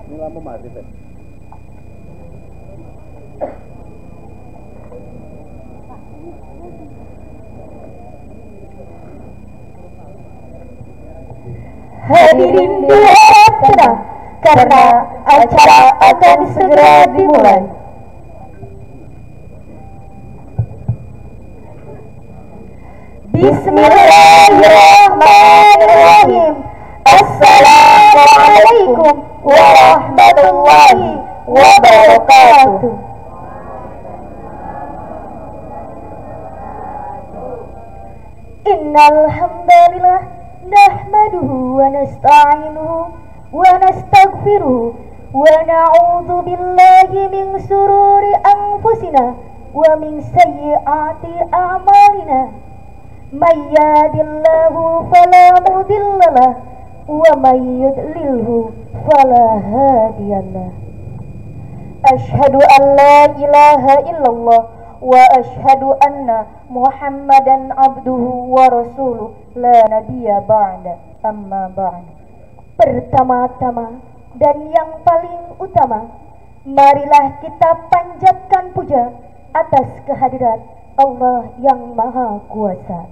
Ini lampu mati, Pak. Hadirin diharap tenang karena acara akan segera dimulai. Bismillahirrahmanirrahim. Assalamualaikum warahmatullahi wabarakatuh. Innal hamdalillah nahmaduhu wa nasta'inuhu wa nastaghfiruhu wa na'udzu billahi min sururi anfusina wa min sayyiati a'malina. May yahdihillahu fala mudhillalah wa may yudlilhu fala hadiyalah. Asyhadu an la ilaha illallah wa asyhadu anna Muhammadan abduhu wa rasuluh la nabiyya ba'da, amma ba'd. Pertama-tama dan yang paling utama, marilah kita panjatkan puja atas kehadirat Allah yang Maha Kuasa,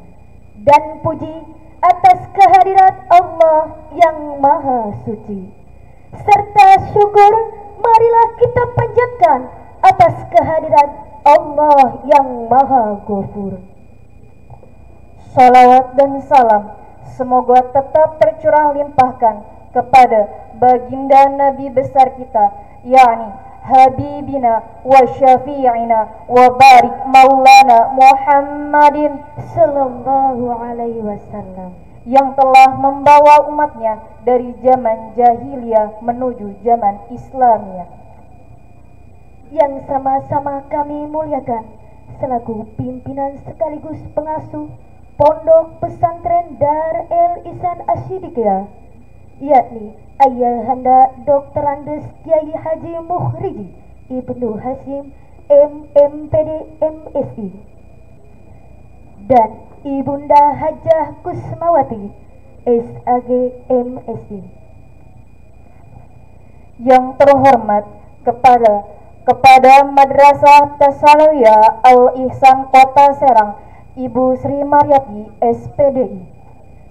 dan puji atas kehadirat Allah yang Maha Suci, serta syukur marilah kita panjatkan atas kehadirat Allah yang Maha Ghafur. Salawat dan salam semoga tetap tercurah limpahkan kepada baginda Nabi besar kita, yakni Habibina wa syafi'ina wa barik maulana Muhammadin sallallahu alaihi wasallam, yang telah membawa umatnya dari zaman jahiliyah menuju zaman Islamiyah, yang sama-sama kami muliakan selaku pimpinan sekaligus pengasuh Pondok Pesantren Dar El Ihsan Asy-Syidikiyah, yakni Ayahanda Dr. Andes Kiai Haji Mukhriji Ibnu Hasyim MMPD MSI, dan Ibunda Hajah Kusmawati SAG MSI. Yang terhormat kepada Madrasah Tasalawiyah Al Ihsan Kota Serang Ibu Sri Maryati SPDI.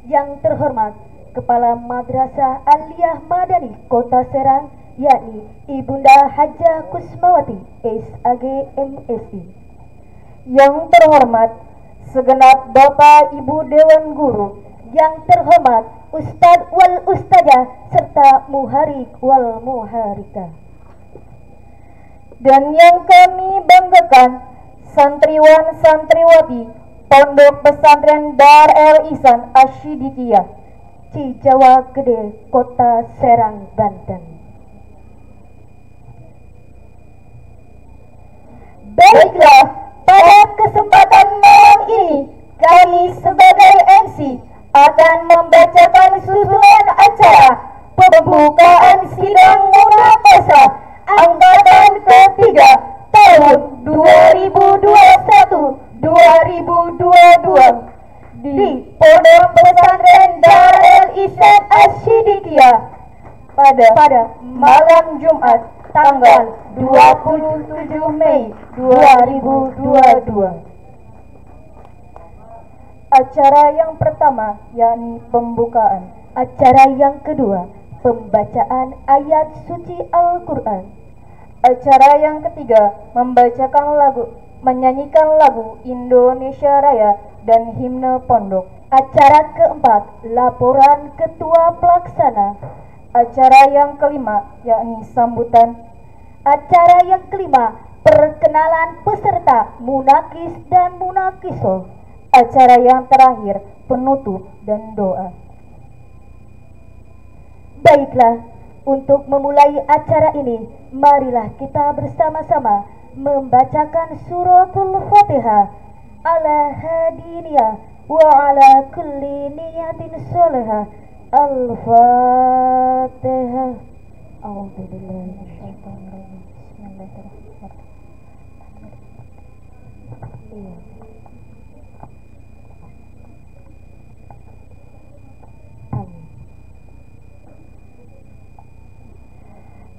Yang terhormat Kepala Madrasah Aliyah Madani Kota Serang, yakni Ibunda Hajah Kusmawati SAG MSI. Yang terhormat segenap Bapak Ibu Dewan Guru, yang terhormat Ustadz wal Ustadzah serta Muharik wal Muharika, dan yang kami banggakan santriwan santriwati Pondok Pesantren Dar El Ihsan Asy-Syidikiyah Cijawa Gede, Kota Serang, Banten. Baiklah, pada kesempatan malam ini kami sebagai MC akan membacakan susunan acara pembukaan sidang munaqasyah angkatan ketiga tahun 2021-2022 di Pondok Pesantren Dar El Ihsan Asy-Syidikiyah pada malam Jumat tanggal 27 Mei 2022. Acara yang pertama yakni pembukaan. Acara yang kedua pembacaan ayat suci Al-Quran. Acara yang ketiga menyanyikan lagu Indonesia Raya dan himne pondok. Acara keempat laporan ketua pelaksana. Acara yang kelima yakni sambutan. Acara yang kelima perkenalan peserta munakis dan munakisoh. Acara yang terakhir penutup dan doa. Baiklah, untuk memulai acara ini marilah kita bersama-sama membacakan suratul Fatihah ala hadiniyah wa ala kulli niyatin salihah. Al-Fatihah. A'udzubillahi minasyaitonir rajim. Bismillahirrahmanirrahim.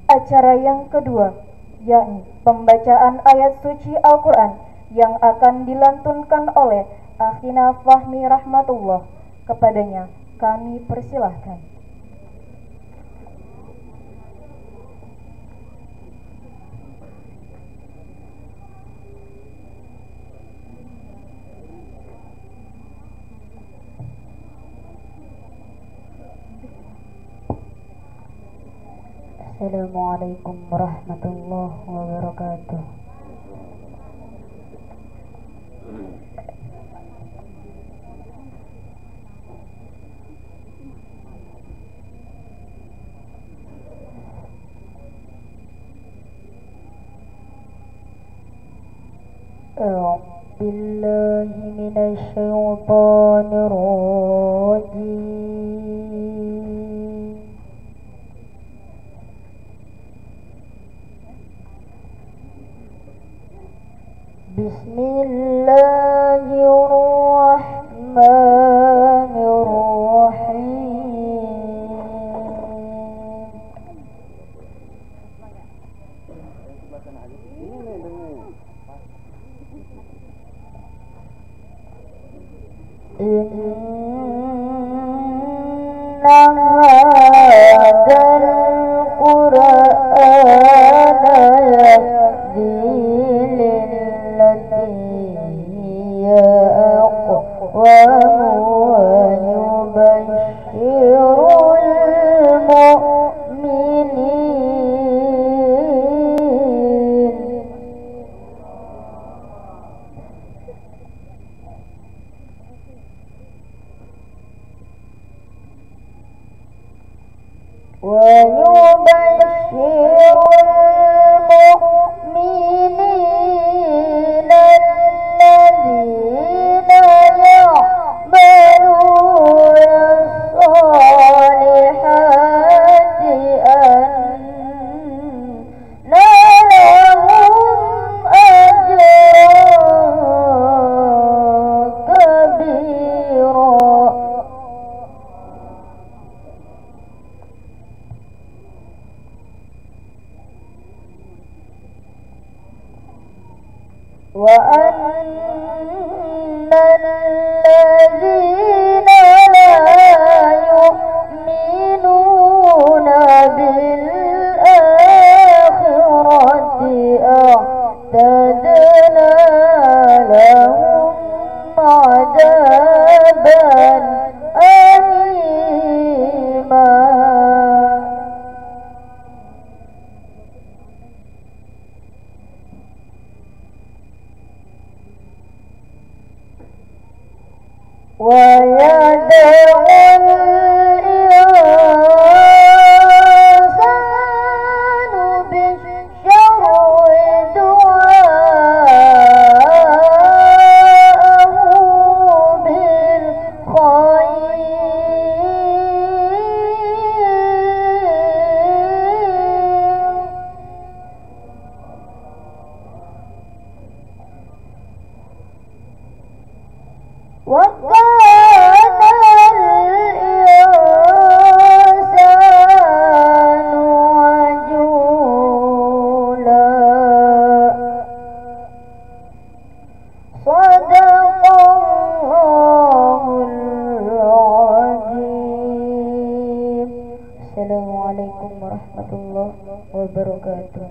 Acara yang kedua, yakni pembacaan ayat suci Al-Quran yang akan dilantunkan oleh Akhina Fahmi Rahmatullah. Kepadanya kami persilahkan. Assalamualaikum warahmatullahi wabarakatuh. Billahi minasyaitonir rajim. Bismillahirrahmanirrahim. Inna hadzal Qur'ana yahdi lillati hiya aqwam wa yubashshirul mu'minin. ويبشر المؤمنين الذين يعملون الصالحات أن لهم أجرا كبيرا. وأن الذين لا يؤمنون بالآخرة أعتدنا لهم عذابا أليما. ويدعو الإنسان بالشر دعاءه بالخير. وكان الإنسان عجولا. صدق الله العظيم. السلام عليكم ورحمة الله وبركاته.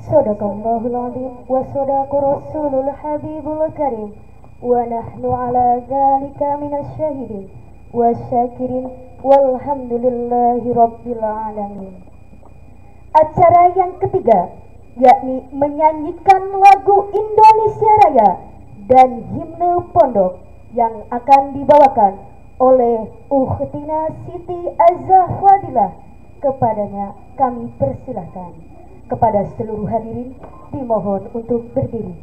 Sadaqallahul azim wa sadaqa rasulul habibul karim wa nahnu ala dzalika minasy syahidin wasyakirin walhamdulillahi rabbil alamin. Acara yang ketiga yakni menyanyikan lagu Indonesia Raya dan himne pondok yang akan dibawakan oleh Ukhtina Siti Azahwadilah. Kepadanya kami persilahkan. Kepada seluruh hadirin dimohon untuk berdiri.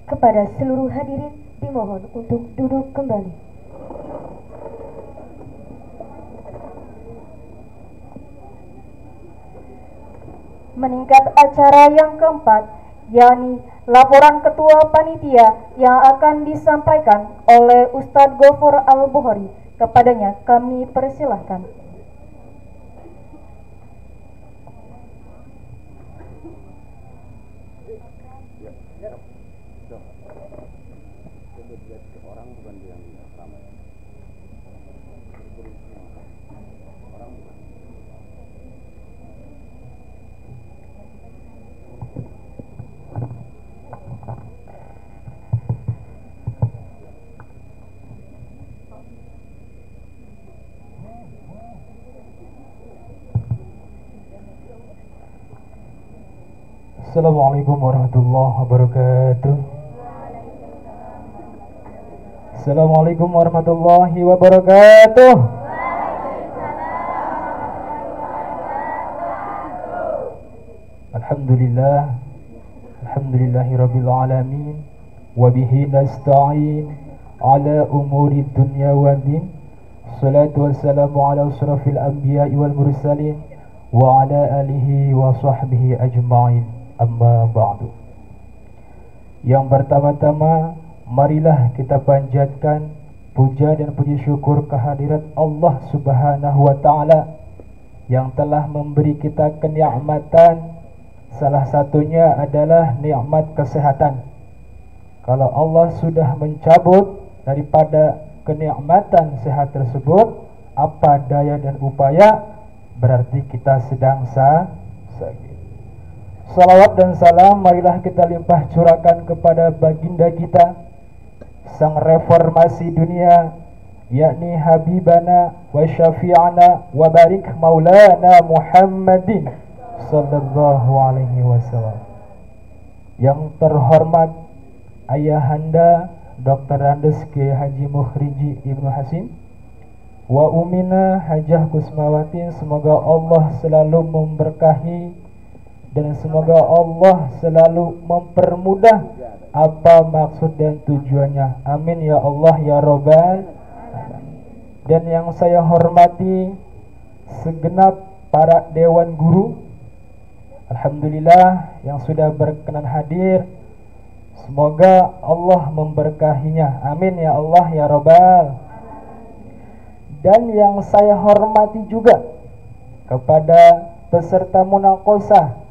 Kepada seluruh hadirin dimohon untuk duduk kembali. Meningkat acara yang keempat, yakni laporan ketua panitia yang akan disampaikan oleh Ustadz Gofur Al-Bukhari. Kepadanya kami persilahkan. Assalamualaikum warahmatullahi wabarakatuh. Assalamualaikum warahmatullahi wabarakatuh. Alhamdulillah. Alhamdulillahirabbil alamin. Wa bihi nasta'in ala umuri dunya waddin. Salatu wassalamu ala asrafil anbiya'i wal mursalin wa ala alihi wa sahbihi ajma'in. Amma ba'du. Yang pertama-tama, marilah kita panjatkan puja dan puji syukur kehadirat Allah Subhanahu wa taala yang telah memberi kita kenikmatan. Salah satunya adalah nikmat kesehatan. Kalau Allah sudah mencabut daripada kenikmatan sehat tersebut, apa daya dan upaya, berarti kita sedang sakit. Salawat dan salam marilah kita limpah curahkan kepada baginda kita, sang reformasi dunia, yakni Habibana wa Syafi'ana wa barik Maulana Muhammadin sallallahu alaihi wasallam. Yang terhormat Ayahanda Dr. Andes Kiai Haji Mukhriji Ibnu Hasim wa Umina Hajah Kusmawati, semoga Allah selalu memberkahi dan semoga Allah selalu mempermudah apa maksud dan tujuannya. Amin ya Allah ya Rabbal. Dan yang saya hormati segenap para dewan guru, alhamdulillah yang sudah berkenan hadir. Semoga Allah memberkahinya. Amin ya Allah ya Rabbal. Dan yang saya hormati juga kepada peserta munaqashah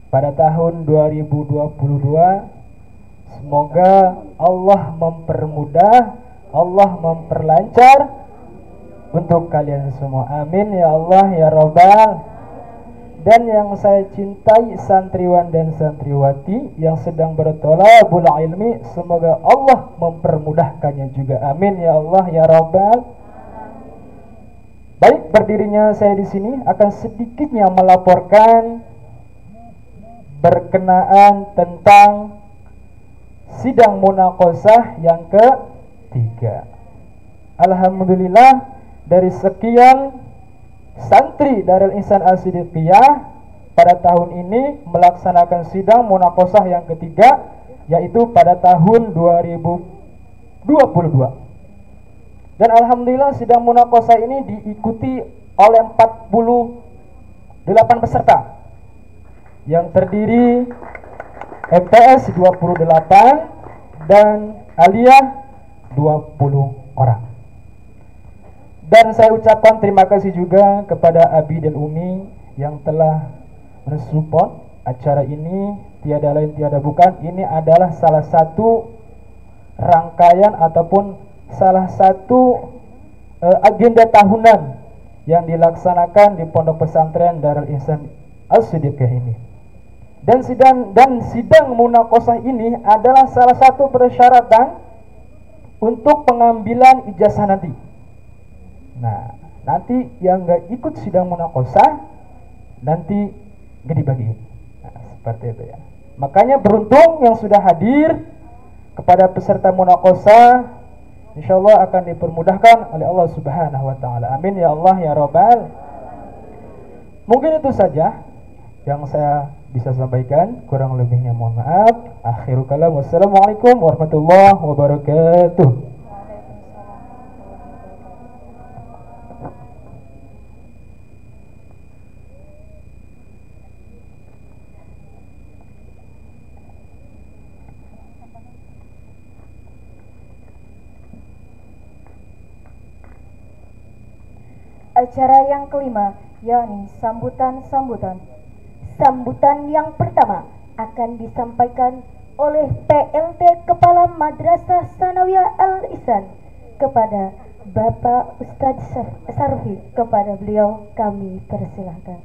pada tahun 2022, semoga Allah mempermudah, Allah memperlancar untuk kalian semua. Amin ya Allah ya Rabbal. Dan yang saya cintai santriwan dan santriwati yang sedang bertolabul ilmi, semoga Allah mempermudahkannya juga. Amin ya Allah ya Rabbal. Baik, berdirinya saya di sini akan sedikitnya melaporkan berkenaan tentang sidang munaqashah yang ketiga. Alhamdulillah, dari sekian santri Darul Ihsan As-Siddiqiyah pada tahun ini melaksanakan sidang munaqashah yang ketiga, yaitu pada tahun 2022. Dan alhamdulillah sidang munaqashah ini diikuti oleh 48 peserta yang terdiri MTS 28 dan Aliyah 20 orang. Dan saya ucapkan terima kasih juga kepada Abi dan Umi yang telah mensupport acara ini. Tiada lain tiada bukan, ini adalah salah satu rangkaian ataupun salah satu agenda tahunan yang dilaksanakan di Pondok Pesantren Darul Ihsan As-Siddiqiyah ini. Dan sidang munaqashah ini adalah salah satu persyaratan untuk pengambilan ijazah nanti. Nah, nanti yang nggak ikut sidang munaqashah nanti nggak dibagiin. Nah, seperti itu ya. Makanya beruntung yang sudah hadir. Kepada peserta munaqashah, insyaallah akan dipermudahkan oleh Allah Subhanahu wa taala. Amin ya Allah ya Rabbal. Mungkin itu saja yang saya bisa sampaikan, kurang lebihnya mohon maaf. Akhirul kalam, wassalamualaikum warahmatullahi wabarakatuh. Acara yang kelima, yakni sambutan-sambutan. Sambutan yang pertama akan disampaikan oleh PLT Kepala Madrasah Sanawiyah Al-Ihsan kepada Bapak Ustadz Sarfi. Kepada beliau kami persilahkan.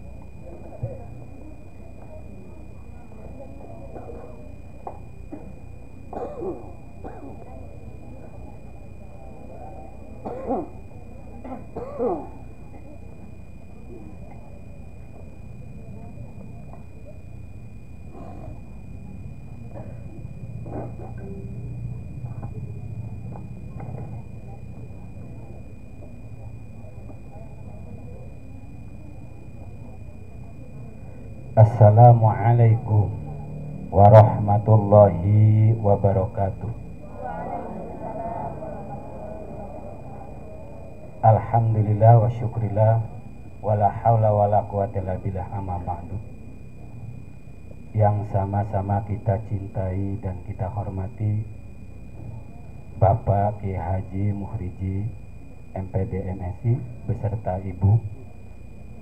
Assalamualaikum warahmatullahi wabarakatuh. Alhamdulillah wa syukurillah wala haula wala quwata illa billah, amma ba'du. Yang sama-sama kita cintai dan kita hormati Bapak Kiai Haji Muhriji MPD MSI beserta Ibu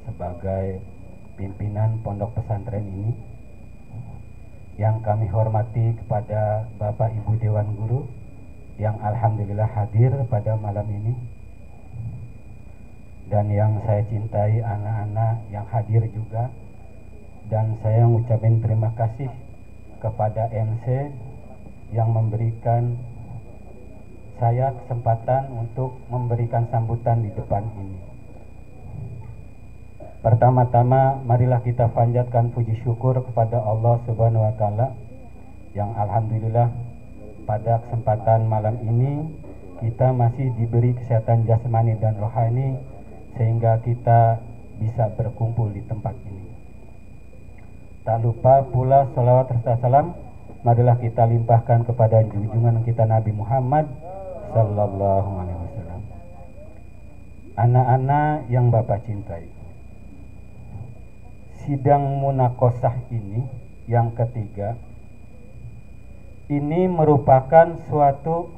sebagai pimpinan pondok pesantren ini, yang kami hormati kepada Bapak Ibu Dewan Guru yang alhamdulillah hadir pada malam ini, dan yang saya cintai anak-anak yang hadir juga. Dan saya mengucapkan terima kasih kepada MC yang memberikan saya kesempatan untuk memberikan sambutan di depan ini. Pertama-tama marilah kita panjatkan puji syukur kepada Allah Subhanahu wa taala yang alhamdulillah pada kesempatan malam ini kita masih diberi kesehatan jasmani dan rohani sehingga kita bisa berkumpul di tempat ini. Tak lupa pula salawat serta salam marilah kita limpahkan kepada junjungan kita Nabi Muhammad sallallahu alaihi wasallam. Anak-anak yang Bapak cintai, sidang munakosah ini yang ketiga ini merupakan suatu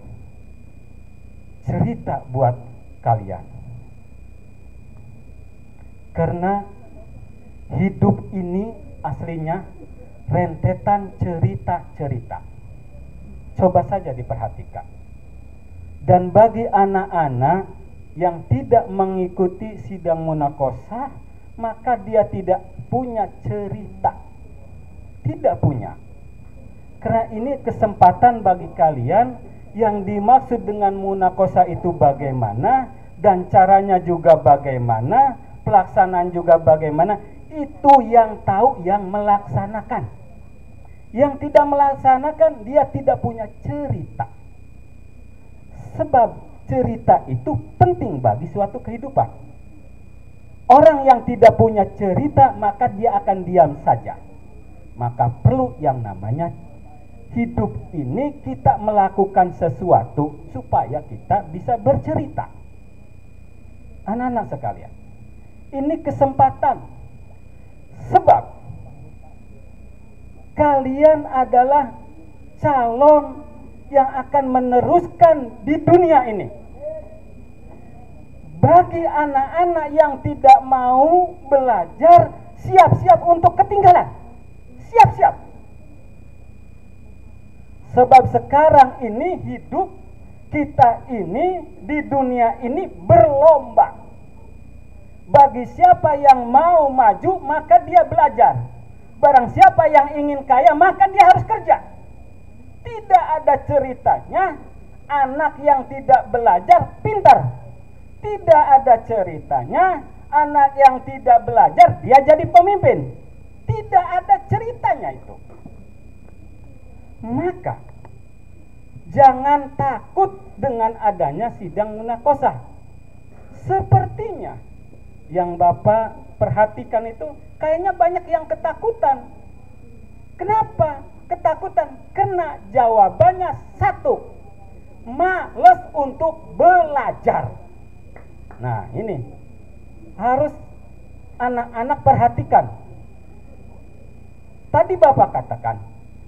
cerita buat kalian, karena hidup ini aslinya rentetan cerita-cerita. Coba saja diperhatikan. Dan bagi anak-anak yang tidak mengikuti sidang munakosah, maka dia tidak punya cerita. Tidak punya. Karena ini kesempatan bagi kalian yang dimaksud dengan munakosah itu bagaimana, dan caranya juga bagaimana, pelaksanaan juga bagaimana. Itu yang tahu yang melaksanakan. Yang tidak melaksanakan dia tidak punya cerita. Sebab cerita itu penting bagi suatu kehidupan. Orang yang tidak punya cerita maka dia akan diam saja. Maka perlu yang namanya hidup ini kita melakukan sesuatu supaya kita bisa bercerita. Anak-anak sekalian, ini kesempatan. Sebab kalian adalah calon yang akan meneruskan di dunia ini. Bagi anak-anak yang tidak mau belajar, siap-siap untuk ketinggalan. Siap-siap. Sebab sekarang ini hidup kita ini di dunia ini berlomba. Bagi siapa yang mau maju maka dia belajar. Barang siapa yang ingin kaya maka dia harus kerja. Tidak ada ceritanya anak yang tidak belajar pintar. Tidak ada ceritanya anak yang tidak belajar dia jadi pemimpin. Tidak ada ceritanya itu. Maka jangan takut dengan adanya sidang munakosah. Sepertinya yang Bapak perhatikan itu kayaknya banyak yang ketakutan. Kenapa ketakutan? Karena jawabannya satu, malas untuk belajar. Nah ini harus anak-anak perhatikan. Tadi Bapak katakan,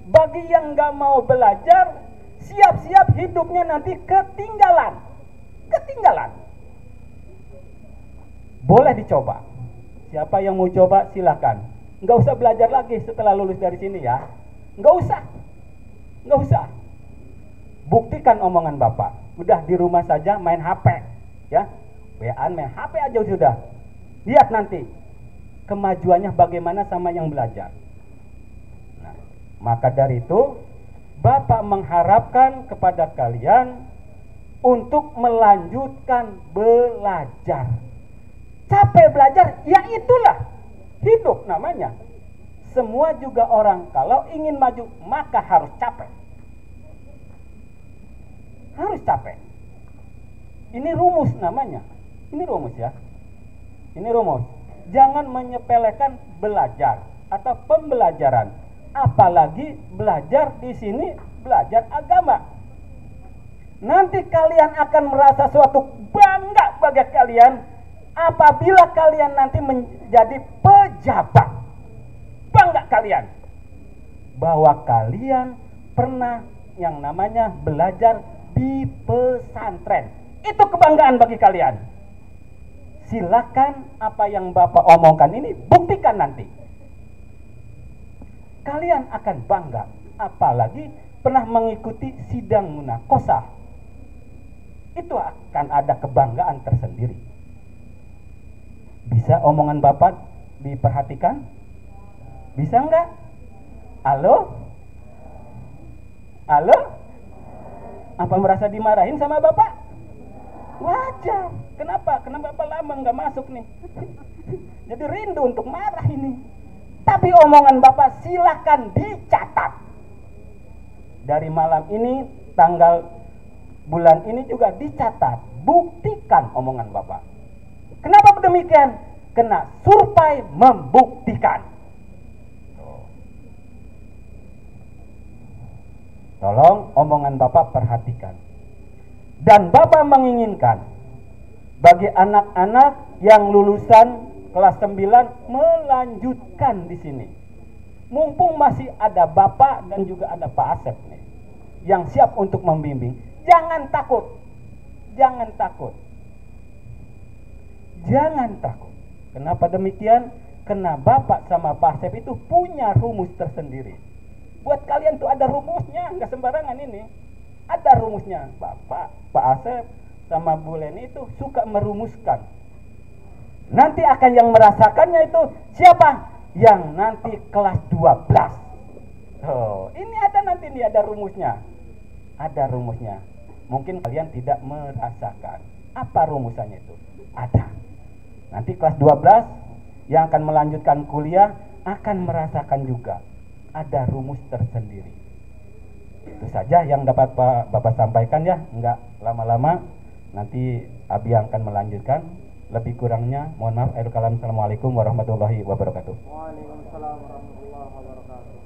bagi yang gak mau belajar, siap-siap hidupnya nanti ketinggalan. Ketinggalan. Boleh dicoba. Siapa yang mau coba silakan. Nggak usah belajar lagi setelah lulus dari sini ya. Nggak usah. Nggak usah. Buktikan omongan Bapak. Udah di rumah saja main HP. Ya. WA-an main HP aja sudah. Lihat nanti kemajuannya bagaimana sama yang belajar. Nah, maka dari itu Bapak mengharapkan kepada kalian untuk melanjutkan belajar. Capek belajar, ya itulah hidup namanya. Semua juga orang kalau ingin maju maka harus capek. Harus capek. Ini rumus namanya. Ini rumus ya. Ini rumus. Jangan menyepelekan belajar. atau pembelajaran. Apalagi belajar di sini belajar agama. Nanti kalian akan merasa suatu bangga bagi kalian apabila kalian nanti menjadi pejabat. Bangga kalian bahwa kalian pernah yang namanya belajar di pesantren. Itu kebanggaan bagi kalian. Silakan apa yang Bapak omongkan ini buktikan nanti. Kalian akan bangga, apalagi pernah mengikuti sidang munaqosyah. Itu akan ada kebanggaan tersendiri. Bisa omongan Bapak diperhatikan? Bisa enggak? Halo? Halo? Apa merasa dimarahin sama Bapak? Wajar. Kenapa? Kenapa Bapak lama nggak masuk nih? Jadi rindu untuk marah ini. Tapi omongan Bapak silahkan dicatat. Dari malam ini, tanggal bulan ini juga dicatat. Buktikan omongan Bapak. Kenapa demikian? Karena survei membuktikan. Tolong omongan Bapak perhatikan. Dan Bapak menginginkan bagi anak-anak yang lulusan kelas 9 melanjutkan di sini. Mumpung masih ada Bapak dan juga ada Pak Asep nih yang siap untuk membimbing. Jangan takut. Jangan takut. Jangan takut. Kenapa demikian? Karena Bapak sama Pak Asep itu punya rumus tersendiri. Buat kalian tuh ada rumusnya, nggak sembarangan ini. Ada rumusnya. Bapak, Pak Asep sama Bu Leni itu suka merumuskan. Nanti akan yang merasakannya itu siapa? Yang nanti kelas 12. Oh, ini ada nanti nih, ada rumusnya. Ada rumusnya. Mungkin kalian tidak merasakan. Apa rumusannya itu? Ada. Nanti kelas 12 yang akan melanjutkan kuliah akan merasakan juga. Ada rumus tersendiri. Itu saja yang dapat Bapak sampaikan ya. Enggak lama-lama. Nanti Abi akan melanjutkan. Lebih kurangnya mohon maaf. Assalamualaikum warahmatullahi wabarakatuh. Waalaikumsalam warahmatullahi wabarakatuh.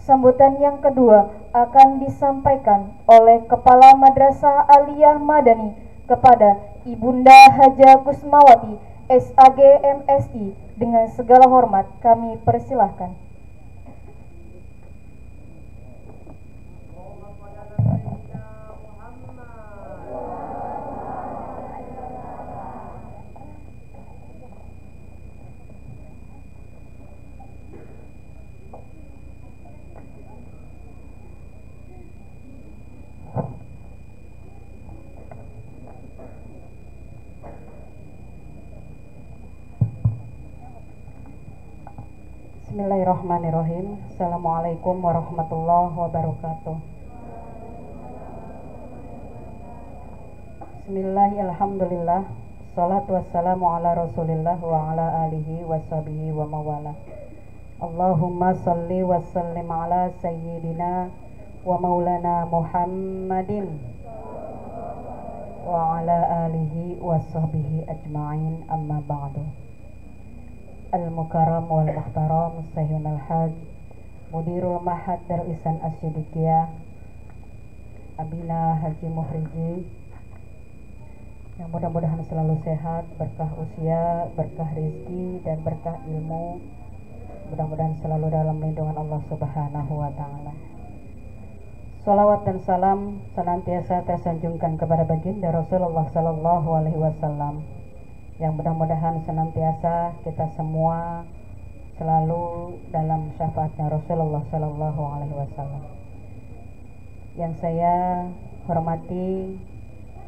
Sambutan yang kedua akan disampaikan oleh Kepala Madrasah Aliyah Madani kepada Ibunda Haja Kusmawati SAG MSI. Dengan segala hormat kami persilahkan. Bismillahirrahmanirrahim. Assalamualaikum warahmatullahi wabarakatuh. Bismillahirrahmanirrahim. Salatu wassalamu ala rasulillah wa ala alihi wa sahbihi wa mawala. Allahumma salli wa sallim ala sayyidina wa maulana Muhammadin wa ala alihi wa sahbihi ajma'in, amma ba'du. Al-Mukarram wal Muhtaram Sayyidul Haj Mudirul Mahad Darul Ihsan As-Siddiqiyah Abina Haji Muhriji, yang mudah-mudahan selalu sehat, berkah usia, berkah rezeki, dan berkah ilmu. Mudah-mudahan selalu dalam lindungan Allah Subhanahu wa Ta'ala. Salawat dan salam senantiasa tersanjungkan kepada baginda Rasulullah Sallallahu Alaihi Wasallam, yang mudah-mudahan senantiasa kita semua selalu dalam syafaatnya Rasulullah Sallallahu Alaihi Wasallam. Yang saya hormati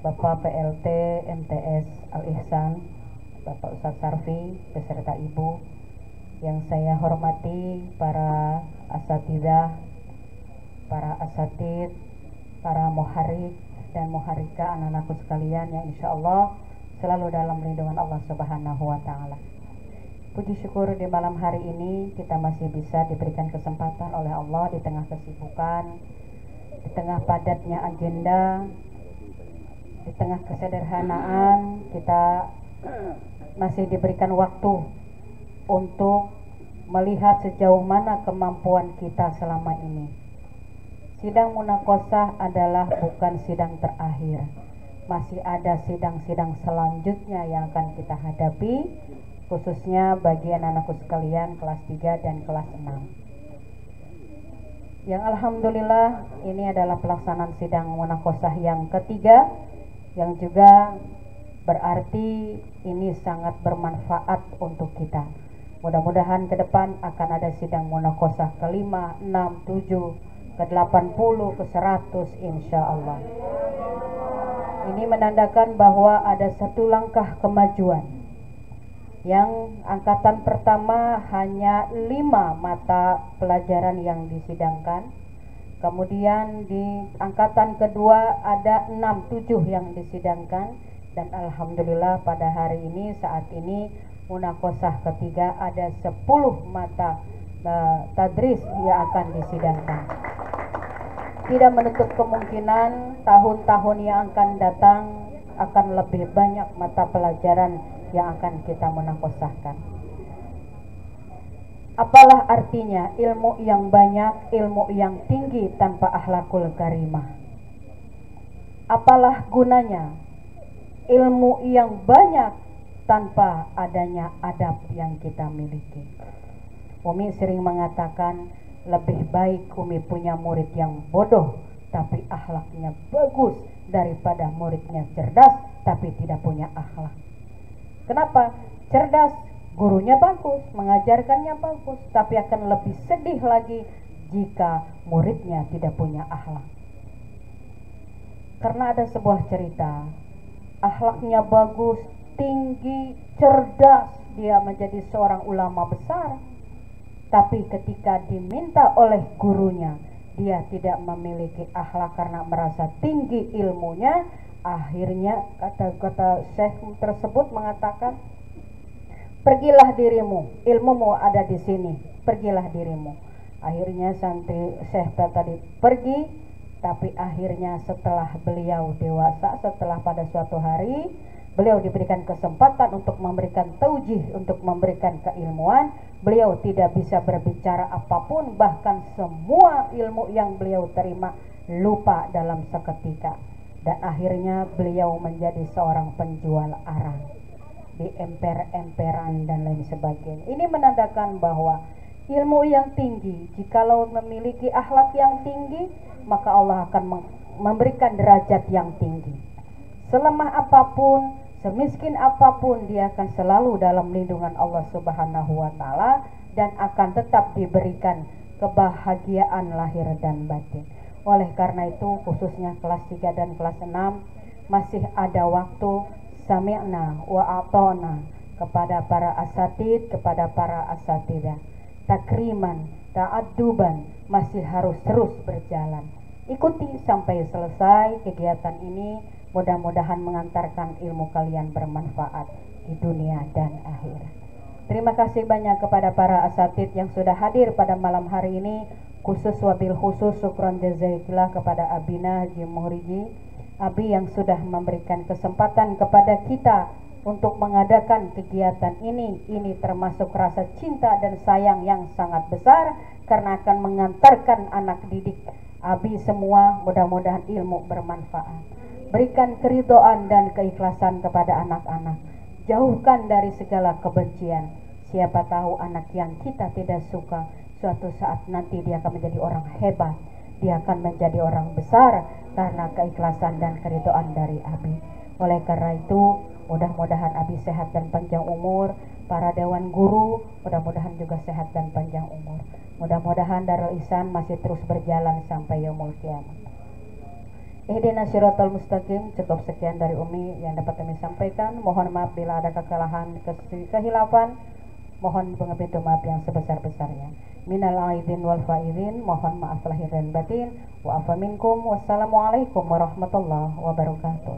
Bapak PLT MTS Al Ihsan, Bapak Ustadz Sarfi beserta Ibu. Yang saya hormati para asatidzah, para asatid, para muharrik dan muharrika, anak-anakku sekalian yang insya Allah selalu dalam lindungan Allah Subhanahu wa Ta'ala. Puji syukur di malam hari ini kita masih bisa diberikan kesempatan oleh Allah di tengah kesibukan, di tengah padatnya agenda, di tengah kesederhanaan, kita masih diberikan waktu untuk melihat sejauh mana kemampuan kita selama ini. Sidang munakosah adalah bukan sidang terakhir. Masih ada sidang-sidang selanjutnya yang akan kita hadapi, khususnya bagi anak-anakku sekalian kelas 3 dan kelas 6. Yang alhamdulillah ini adalah pelaksanaan sidang munakosah yang ketiga, yang juga berarti ini sangat bermanfaat untuk kita. Mudah-mudahan ke depan akan ada sidang munakosah ke-5, 6, 7, ke-80, ke-100 insya Allah. Ini menandakan bahwa ada satu langkah kemajuan. Yang angkatan pertama hanya 5 mata pelajaran yang disidangkan. Kemudian di angkatan kedua ada 6, 7 yang disidangkan. Dan alhamdulillah pada hari ini, saat ini munakosah ketiga ada 10 mata tadris yang akan disidangkan. Tidak menutup kemungkinan tahun-tahun yang akan datang akan lebih banyak mata pelajaran yang akan kita munakosahkan. Apalah artinya ilmu yang banyak, ilmu yang tinggi tanpa akhlakul karimah? Apalah gunanya ilmu yang banyak tanpa adanya adab yang kita miliki? Umi sering mengatakan, lebih baik Umi punya murid yang bodoh tapi akhlaknya bagus daripada muridnya cerdas tapi tidak punya akhlak. Kenapa? Cerdas, gurunya bagus, mengajarkannya bagus, tapi akan lebih sedih lagi jika muridnya tidak punya akhlak. Karena ada sebuah cerita, akhlaknya bagus, tinggi, cerdas, dia menjadi seorang ulama besar. Tapi ketika diminta oleh gurunya, dia tidak memiliki akhlak karena merasa tinggi ilmunya. Akhirnya kata syekh tersebut mengatakan, pergilah dirimu, ilmumu ada di sini, pergilah dirimu. Akhirnya santri syekh tadi pergi, tapi akhirnya setelah beliau dewasa, setelah pada suatu hari beliau diberikan kesempatan untuk memberikan taujih, untuk memberikan keilmuan, beliau tidak bisa berbicara apapun, bahkan semua ilmu yang beliau terima lupa dalam seketika. Dan akhirnya beliau menjadi seorang penjual arang di emper-emperan dan lain sebagainya. Ini menandakan bahwa ilmu yang tinggi, jikalau memiliki akhlak yang tinggi, maka Allah akan memberikan derajat yang tinggi. Selemah apapun, semiskin apapun, dia akan selalu dalam lindungan Allah Subhanahu wa Ta'ala dan akan tetap diberikan kebahagiaan lahir dan batin. Oleh karena itu, khususnya kelas 3 dan kelas 6 masih ada waktu sami'na wa ata'na kepada para asatid, kepada para asatidah. Takriman, ta'adduban masih harus terus berjalan. Ikuti sampai selesai kegiatan ini. Mudah-mudahan mengantarkan ilmu kalian bermanfaat di dunia dan akhirat. Terima kasih banyak kepada para asatid yang sudah hadir pada malam hari ini. Khusus wabil khusus syukron jazakallah kepada Abina Haji Muhriji, Abi yang sudah memberikan kesempatan kepada kita untuk mengadakan kegiatan ini. Ini termasuk rasa cinta dan sayang yang sangat besar karena akan mengantarkan anak didik Abi semua. Mudah-mudahan ilmu bermanfaat. Berikan keridhaan dan keikhlasan kepada anak-anak. Jauhkan dari segala kebencian. Siapa tahu anak yang kita tidak suka, suatu saat nanti dia akan menjadi orang hebat. Dia akan menjadi orang besar karena keikhlasan dan keridhaan dari Abi. Oleh karena itu, mudah-mudahan Abi sehat dan panjang umur. Para dewan guru, mudah-mudahan juga sehat dan panjang umur. Mudah-mudahan Darul Ihsan masih terus berjalan sampai yaumul qiyamah. Ihdinas siratal mustaqim. Cukup sekian dari Umi yang dapat kami sampaikan. Mohon maaf bila ada kekalahan, kehilafan. Mohon pintu maaf yang sebesar-besarnya. Minal aidin wal faizin. Mohon maaf lahir dan batin. Wa afa minkum. Wassalamualaikum warahmatullahi wabarakatuh.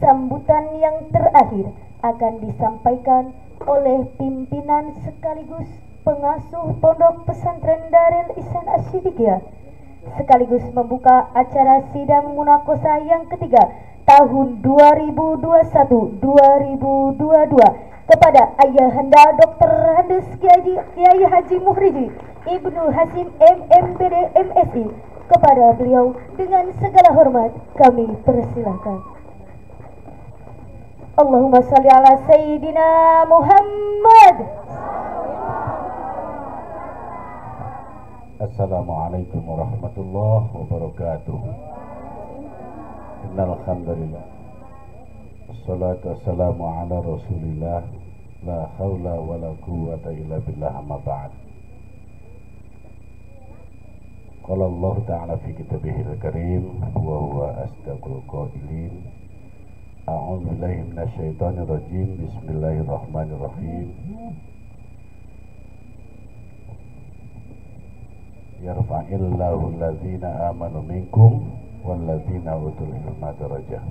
Sambutan yang terakhir akan disampaikan oleh pimpinan sekaligus pengasuh Pondok Pesantren Darul Ihsan Asy-Syidiqiyah sekaligus membuka acara sidang munaqosyah yang ketiga tahun 2021-2022 kepada Ayahanda Dr. Handes Kiai Haji Muhriji Ibnu Hasim MMPD MSI. Kepada beliau dengan segala hormat kami persilahkan. Allahumma salli ala Sayyidina Muhammad. Assalamualaikum warahmatullahi wabarakatuh. Innal hamdalillah. Wassalatu wassalamu ala Rasulillah. La haula wala quwwata illa billah, amma ba'd. Qala Allah Ta'ala fi kitabihil karim wa huwa asdaqul qailin. A'udzu billahi minasyaitonir rajim. Bismillahirrahmanirrahim. Yarfa'illahu alladzina amanu minkum walladzina utul ilma darajah.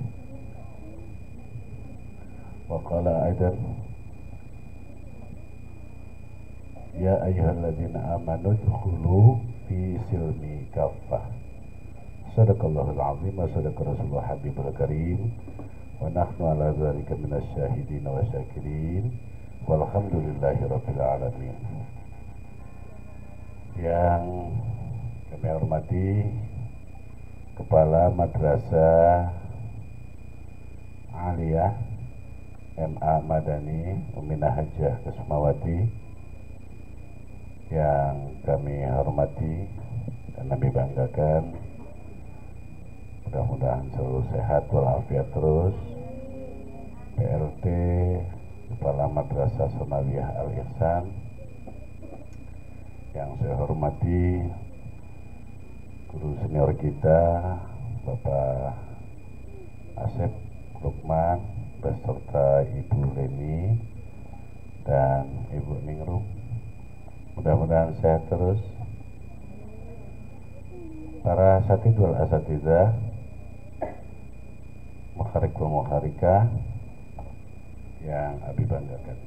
Wa qala aidan ya ayyuhalladzina amanu dkhulu fi silmi kaffah. Sadaqallahul azim wa sadaqa rasulullah habibul karim wa nahnu ala dzalika minasyahidin wa syakirin walhamdulillahi rabbil alamin. Yang kami hormati Kepala Madrasah Aliyah MA Madani Uminah Hajah Kesumawati, yang kami hormati dan kami banggakan, mudah-mudahan selalu sehat walafiat terus, PLT Kepala Madrasah Sanawiyah Al Ihsan. Yang saya hormati guru senior kita Bapak Asep Lukman beserta Ibu Leni dan Ibu Ningrum, mudah-mudahan sehat terus. Para asatidul asatidzah, mukharik wal mukharikah yang abi banggakan,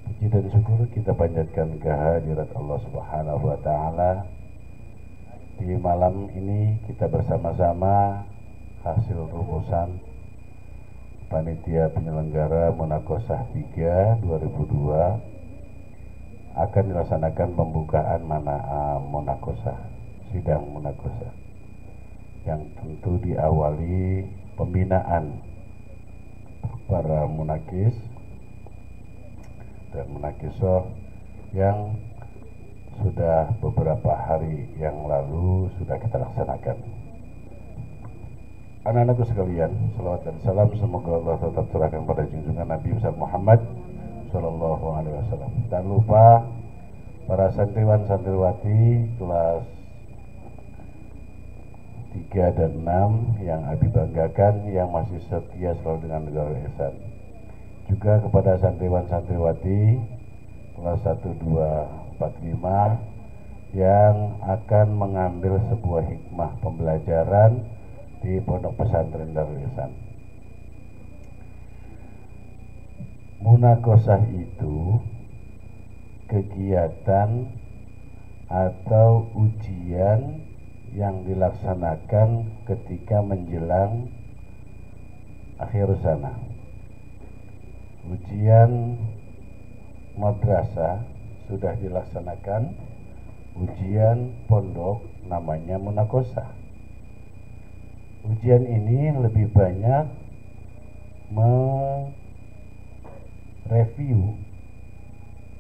puji dan syukur kita panjatkan kehadirat Allah Subhanahu wa Ta'ala. Di malam ini kita bersama-sama hasil rumusan panitia penyelenggara Munaqosyah 3 2002 akan dilaksanakan pembukaan Munaqosyah, sidang Munaqosyah, yang tentu diawali pembinaan para munakis dan munakisoh yang sudah beberapa hari yang lalu sudah kita laksanakan. Anak-anakku sekalian, salawat dan salam semoga Allah tetap curahkan pada junjungan Nabi besar Muhammad Sallallahu Alaihi Wasallam. Tak lupa para santriwan santriwati kelas 3 dan 6 yang abi banggakan, yang masih setia selalu dengan Darul Ihsan. Juga kepada santriwan santriwati kelas 1, 2, 4, 5 yang akan mengambil sebuah hikmah pembelajaran di Pondok Pesantren Darul Ihsan. Munaqosyah itu kegiatan atau ujian yang dilaksanakan ketika menjelang akhir sana. Ujian madrasah sudah dilaksanakan, ujian pondok namanya Munaqosyah. Ujian ini lebih banyak mereview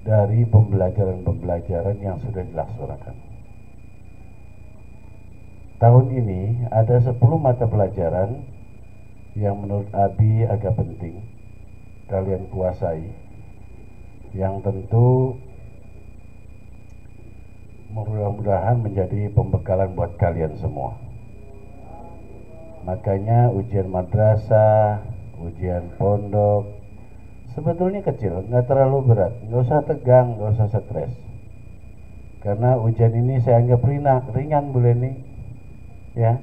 dari pembelajaran-pembelajaran yang sudah dilaksanakan. Tahun ini ada 10 mata pelajaran yang menurut Abi agak penting kalian kuasai, yang tentu mudah-mudahan menjadi pembekalan buat kalian semua. Makanya ujian madrasah, ujian pondok sebetulnya kecil, nggak terlalu berat, nggak usah tegang, nggak usah stres. Karena ujian ini saya anggap ringan Bu Leni, ya.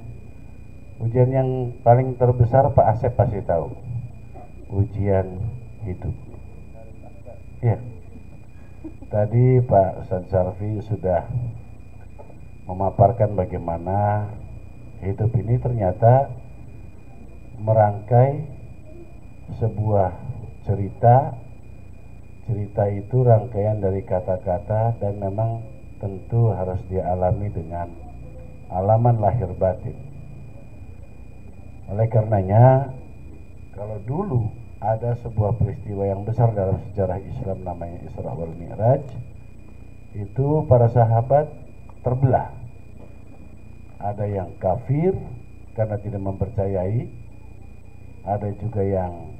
Ujian yang paling terbesar Pak Asep pasti tahu, ujian hidup. Ya, tadi Pak Ustadz Sarfi sudah memaparkan bagaimana hidup ini ternyata merangkai sebuah cerita. Cerita itu rangkaian dari kata-kata dan memang tentu harus dialami dengan alaman lahir batin. Oleh karenanya, kalau dulu ada sebuah peristiwa yang besar dalam sejarah Islam namanya Isra wal Mi'raj, itu para sahabat terbelah. Ada yang kafir karena tidak mempercayai, ada juga yang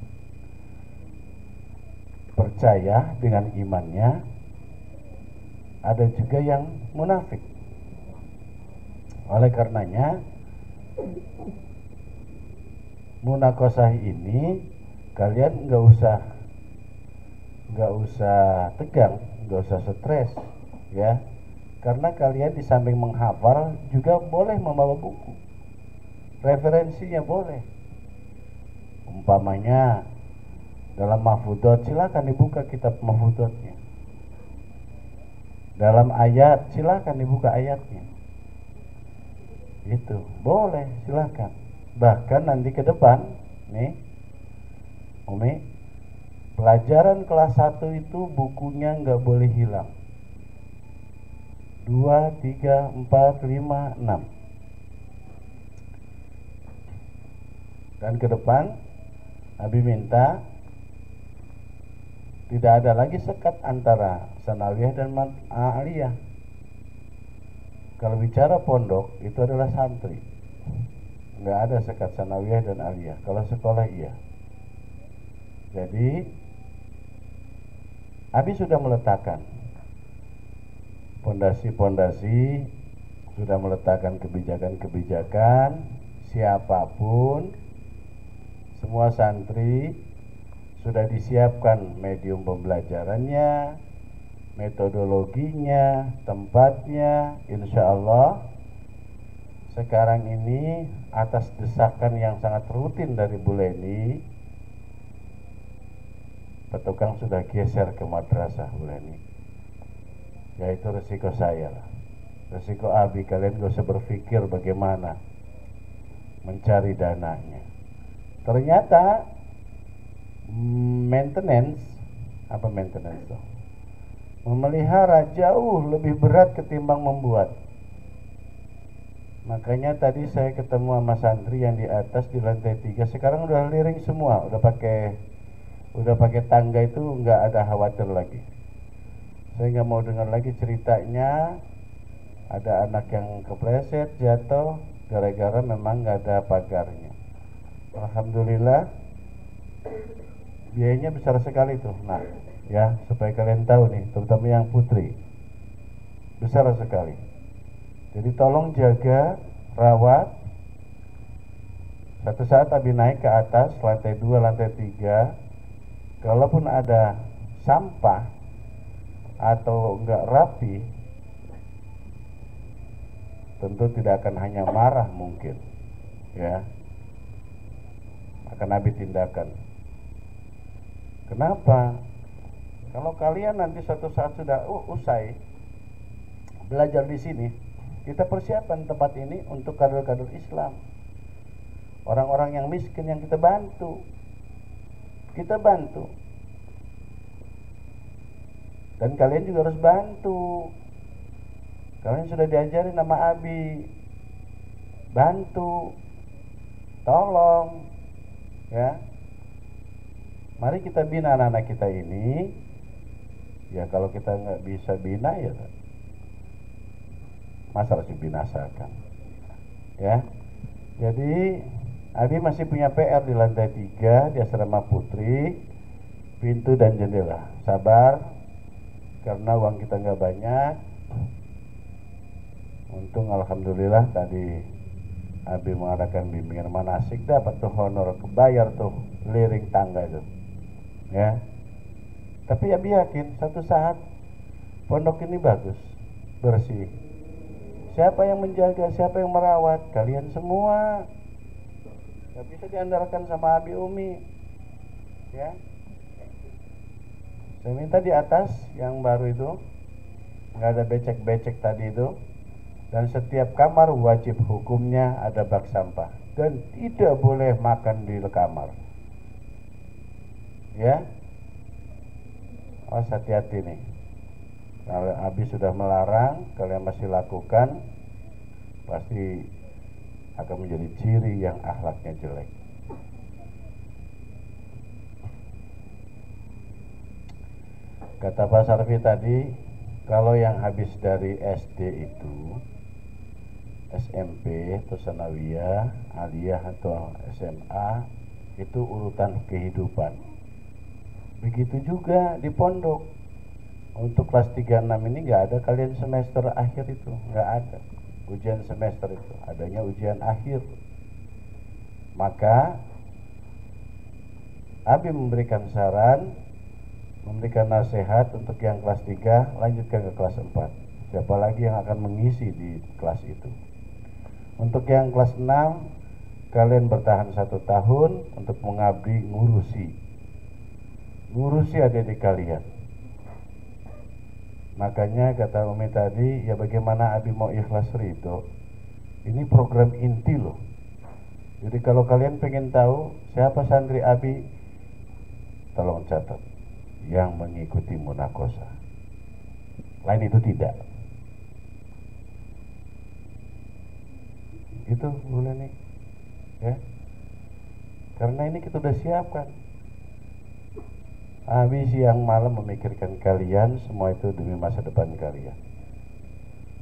percaya dengan imannya, ada juga yang munafik. Oleh karenanya, munakosah ini kalian nggak usah tegang, nggak usah stres, ya, karena kalian di samping menghafal juga boleh membawa buku, referensinya boleh. Umpamanya dalam mahfudot, silakan dibuka kitab mahfudotnya. Dalam ayat, silakan dibuka ayatnya. Itu boleh, silakan. Bahkan nanti ke depan, nih, Umi, pelajaran kelas 1 itu bukunya nggak boleh hilang. 2, 3, 4, 5, 6. Dan ke depan, Abi minta tidak ada lagi sekat antara sanawiyah dan aliyah. Kalau bicara pondok itu adalah santri, nggak ada sekat sanawiyah dan aliyah. Kalau sekolah iya. Jadi Abi sudah meletakkan pondasi-pondasi, sudah meletakkan kebijakan-kebijakan. Siapapun, semua santri sudah disiapkan medium pembelajarannya, metodologinya, tempatnya. Insya Allah sekarang ini atas desakan yang sangat rutin dari Bu Leni, petukang sudah geser ke madrasah Bu Leni. Yaitu resiko saya lah, resiko Abi. Kalian gak usah berpikir bagaimana mencari dananya. Ternyata maintenance itu memelihara jauh lebih berat ketimbang membuat. Makanya tadi saya ketemu sama santri yang di atas di lantai 3, sekarang udah liring semua, udah pakai tangga, itu nggak ada khawatir lagi. Saya nggak mau dengar lagi ceritanya ada anak yang kepleset jatuh gara-gara memang nggak ada pagarnya. Alhamdulillah biayanya besar sekali tuh. Nah, ya, supaya kalian tahu nih, terutama yang putri, besar sekali. Jadi tolong jaga, rawat. Satu saat Abi naik ke atas lantai 2, lantai 3, kalaupun ada sampah atau enggak rapi, tentu tidak akan hanya marah mungkin, ya, akan Abi tindakan. Kenapa? Kalau kalian nanti suatu saat sudah usai belajar di sini, kita persiapkan tempat ini untuk kader-kader Islam, orang-orang yang miskin yang kita bantu. Dan kalian juga harus bantu. Kalian sudah diajarin nama Abi, bantu, tolong, ya. Mari kita bina anak-anak kita ini. Ya kalau kita nggak bisa bina, ya masa harus dibinasakan, ya. Jadi Abi masih punya PR di lantai 3 di asrama putri, pintu dan jendela. Sabar, karena uang kita nggak banyak. Untung alhamdulillah tadi Abi mengadakan bimbingan manasik, dapat tuh honor, kebayar tuh liring tangga itu, ya. Tapi Abi yakin satu saat pondok ini bagus, bersih. Siapa yang menjaga, siapa yang merawat? Kalian semua. Gak bisa diandalkan sama Abi Umi, ya. Saya minta di atas yang baru itu nggak ada becek-becek tadi itu, dan setiap kamar wajib hukumnya ada bak sampah dan tidak boleh makan di kamar, ya. Awas, hati-hati nih. Kalau Abi sudah melarang, kalian masih lakukan, pasti akan menjadi ciri yang akhlaknya jelek. Kata Pak Sarfi tadi, kalau yang habis dari SD itu, SMP atau sanawiyah, aliyah atau SMA, itu urutan kehidupan. Begitu juga di pondok. Untuk kelas 3-6 ini nggak ada kalian semester akhir itu, nggak ada ujian semester itu, adanya ujian akhir. Maka Abi memberikan saran, memberikan nasihat untuk yang kelas 3 lanjutkan ke kelas 4. Siapa lagi yang akan mengisi di kelas itu? Untuk yang kelas 6 kalian bertahan 1 tahun untuk mengabdi, ngurusi adik-adik kalian. Makanya kata Umi tadi, ya bagaimana Abi mau ikhlas ridho? Ini program inti loh. Jadi kalau kalian pengen tahu siapa santri Abi, tolong catat, yang mengikuti munakosa. Lain itu tidak. Itu boleh nih, ya. Karena ini kita udah siapkan. Abi siang malam memikirkan kalian, semua itu demi masa depan kalian.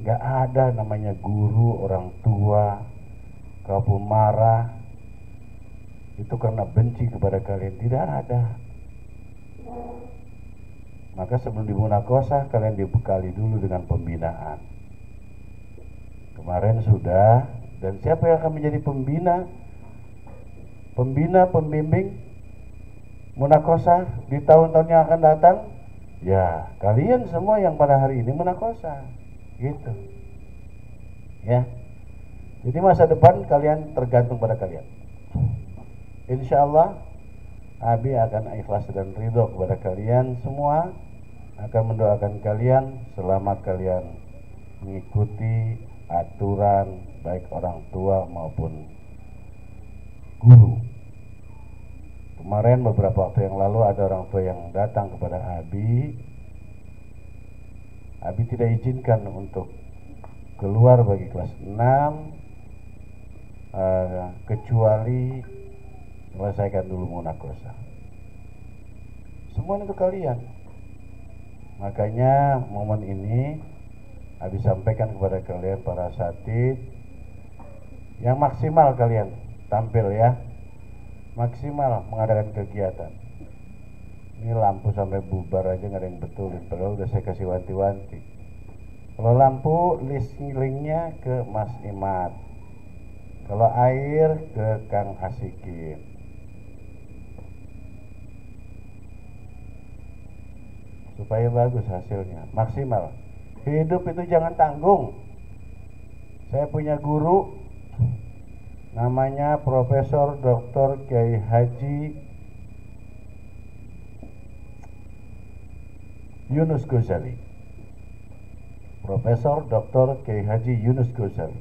Gak ada namanya guru, orang tua, kalaupun marah itu karena benci kepada kalian, tidak ada. Maka sebelum dimunakosa, kalian dibekali dulu dengan pembinaan. Kemarin sudah, dan siapa yang akan menjadi pembina, pembimbing munakosa di tahun-tahun yang akan datang? Ya, kalian semua yang pada hari ini munakosa, gitu. Ya. Jadi masa depan kalian tergantung pada kalian. Insya Allah Abi akan ikhlas dan ridho kepada kalian semua, akan mendoakan kalian selama kalian mengikuti aturan baik orang tua maupun guru. Kemarin beberapa waktu yang lalu ada orang tua yang datang kepada Abi. Abi tidak izinkan untuk keluar bagi kelas 6 kecuali selesaikan dulu munakosa. Semua untuk kalian. Makanya momen ini Abi sampaikan kepada kalian para asatidz, yang maksimal kalian tampil ya, maksimal mengadakan kegiatan. Ini lampu sampai bubar aja nggak ada yang betulin, padahal udah saya kasih wanti-wanti. Kalau lampu linknya ke Mas Imad, kalau air ke Kang Asikin. Supaya bagus hasilnya, maksimal. Hidup itu jangan tanggung. Saya punya guru namanya Profesor Dr. Kiai Haji Yunus Ghazali. Profesor Dr. Kiai Haji Yunus Ghazali.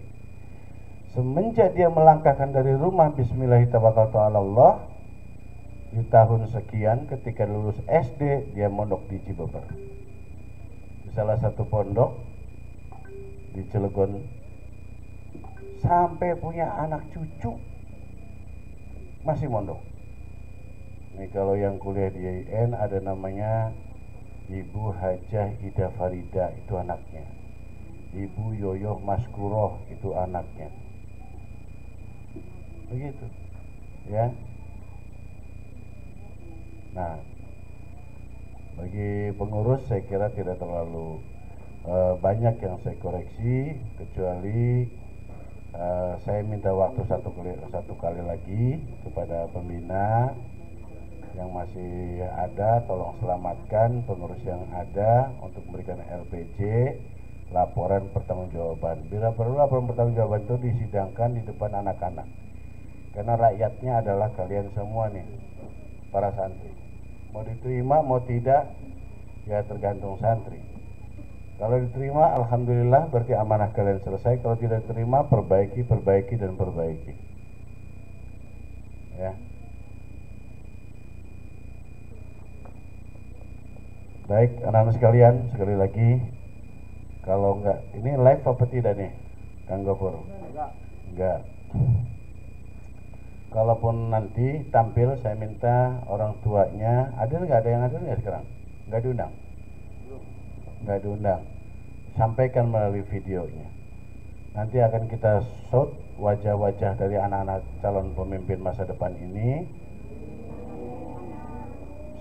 Semenjak dia melangkahkan dari rumah Bismillahirrahmanirrahim di tahun sekian, ketika lulus SD dia mondok di Cibeber, di salah satu pondok di Cilegon, sampai punya anak cucu masih mondok. Ini kalau yang kuliah di IAIN ada namanya Ibu Hajah Ida Farida, itu anaknya. Ibu Yoyo Maskuroh, itu anaknya. Begitu, ya. Nah, bagi pengurus saya kira tidak terlalu banyak yang saya koreksi, kecuali saya minta waktu satu kali lagi kepada pembina yang masih ada, tolong selamatkan pengurus yang ada untuk memberikan LPJ, laporan pertanggungjawaban. Bila perlu laporan pertanggungjawaban itu disidangkan di depan anak-anak. karena rakyatnya adalah kalian semua nih, para santri. Mau diterima mau tidak ya tergantung santri. Kalau diterima alhamdulillah, berarti amanah kalian selesai. Kalau tidak diterima, perbaiki dan perbaiki. Ya. Baik anak-anak sekalian, sekali lagi, kalau enggak, ini live apa tidak nih Kang Gofur? Enggak. Kalaupun nanti tampil, saya minta orang tuanya, ada yang hadir nggak sekarang? Nggak diundang? Nggak diundang. Sampaikan melalui videonya. Nanti akan kita shot wajah-wajah dari anak-anak calon pemimpin masa depan ini,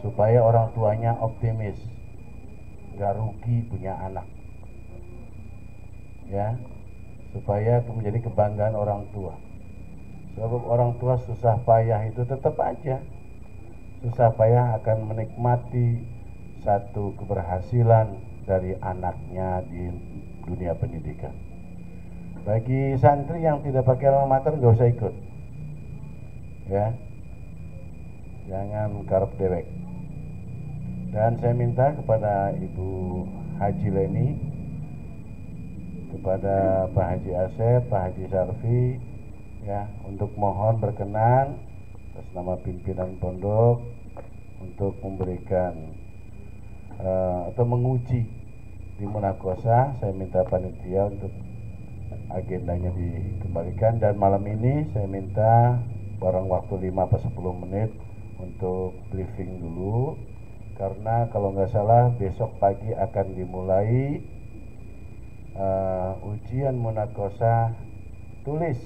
supaya orang tuanya optimis, nggak rugi punya anak, ya, supaya menjadi kebanggaan orang tua. Sebab orang tua susah payah itu tetap aja susah payah akan menikmati satu keberhasilan dari anaknya di dunia pendidikan. Bagi santri yang tidak pakai alma mater nggak usah ikut, ya, jangan karep dewek. Dan saya minta kepada Ibu Haji Leni, kepada Pak Haji Asep, Pak Haji Sarfi, ya, untuk mohon berkenan atas nama pimpinan pondok untuk memberikan atau menguji di Munakosa. Saya minta panitia untuk agendanya dikembalikan, dan malam ini saya minta barang waktu 5-10 menit untuk briefing dulu, karena kalau nggak salah besok pagi akan dimulai ujian Munakosa tulis,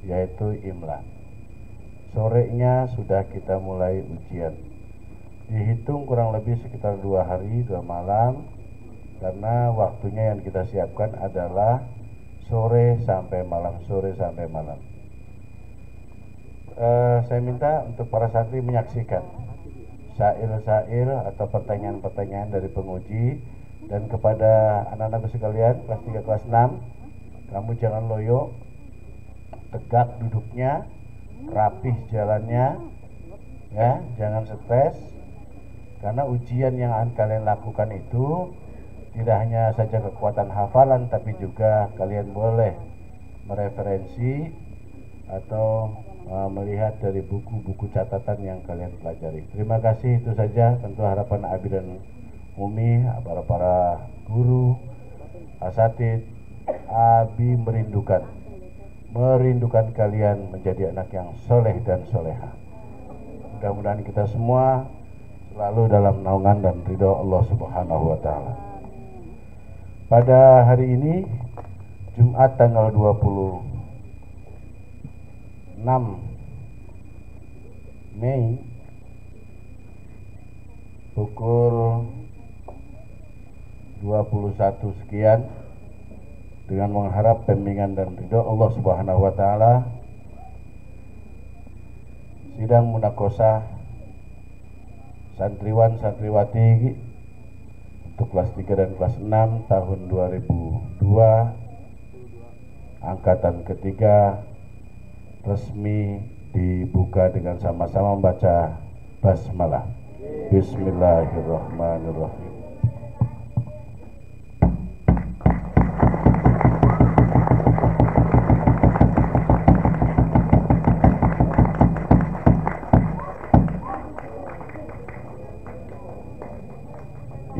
yaitu Imla. Sorenya sudah kita mulai ujian, dihitung kurang lebih sekitar 2 hari 2 malam, karena waktunya yang kita siapkan adalah sore sampai malam. Saya minta untuk para santri menyaksikan syair-syair atau pertanyaan-pertanyaan dari penguji. Dan kepada anak-anak sekalian kelas 3 kelas 6, kamu jangan loyo, tegak duduknya, rapih jalannya, ya, jangan stres, karena ujian yang akan kalian lakukan itu tidak hanya saja kekuatan hafalan, tapi juga kalian boleh mereferensi atau melihat dari buku-buku catatan yang kalian pelajari. Terima kasih, itu saja. Tentu harapan Abi dan Umi, para guru, asatid, Abi merindukan kalian menjadi anak yang soleh dan soleha. Mudah-mudahan kita semua selalu dalam naungan dan ridho Allah Subhanahu wa Ta'ala. Pada hari ini, Jumat tanggal 26 Mei pukul 21 sekian, dengan mengharap bimbingan dan ridho Allah Subhanahu wa Ta'ala, sidang Munakosa santriwan santriwati untuk kelas 3 dan kelas 6 tahun 2002 angkatan ketiga resmi dibuka dengan sama-sama membaca basmalah. Bismillahirrahmanirrahim.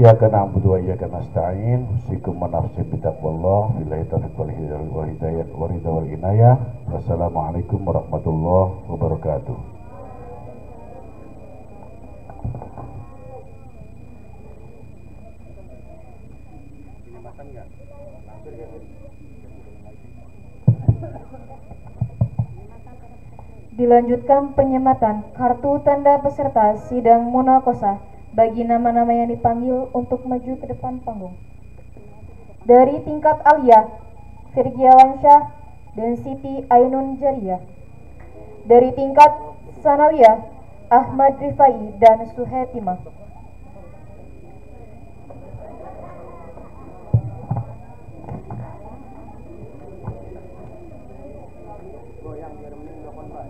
Iyyaka na'budu wa iyyaka nasta'in. Usikum wa nafsi bitaqwallah. Billahi taufiq wal hidayah wal ridha wal inayah. Wassalamualaikum warahmatullahi wabarakatuh. Dilanjutkan penyematan kartu tanda peserta sidang Munakosa bagi nama-nama yang dipanggil untuk maju ke depan panggung. Dari tingkat Aliyah, Firgiawansyah dan Siti Ainun Jariyah. Dari tingkat Sanawiyah, Ahmad Rifai dan Suhetimah. Goyang biar mending dokon Pak.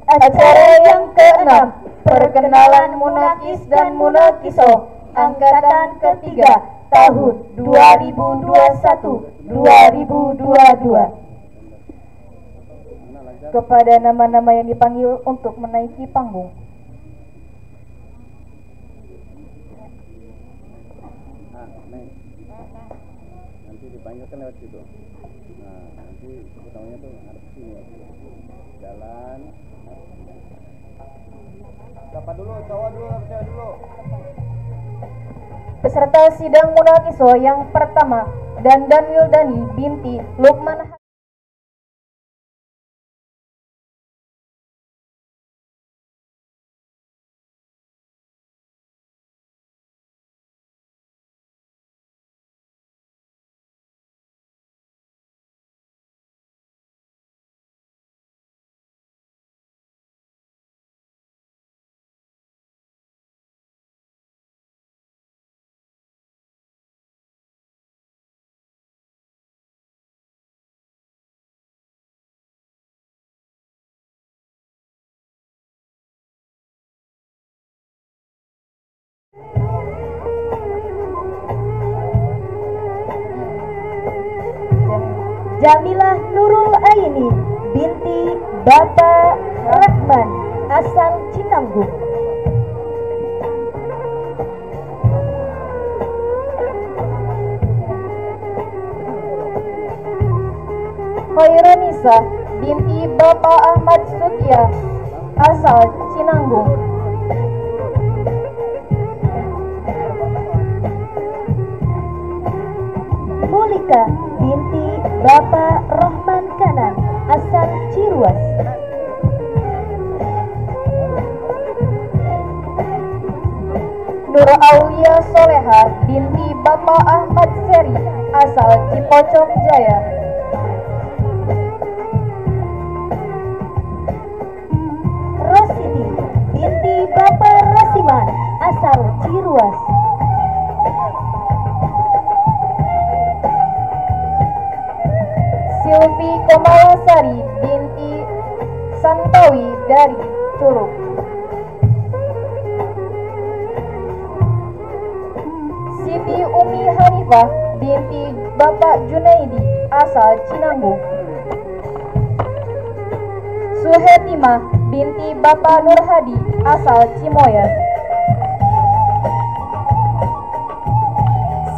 Acara yang ke-6, perkenalan Munakis dan Munakiso angkatan ketiga tahun 2021-2022. Kepada nama-nama yang dipanggil untuk menaiki panggung. Nanti dipanggilkan lewat situ. Nah, nanti utamanya tuh harus sini. Jalan. Siapa dulu? Cowok dulu, cewek dulu. Peserta sidang Munakiso yang pertama, Dandan Wildani binti Lukman. Jamilah Nurul Aini binti Bapak Rahman asal Cinanggung. Khairanisa binti Bapak Ahmad Sutya asal Cinanggung. Mulika binti Bapak Rohman Kanan asal Ciruas. Nur Aulia Soleha binti Bapak Ahmad Seri asal Cipocok Jaya. Rositi binti Bapak Rasiman asal Ciruas. Silvi Komalasari binti Santawi dari Curug. Siti Umi Hanifah binti Bapak Junaidi asal Cinanggung. Suhetimah binti Bapak Nurhadi asal Cimoya.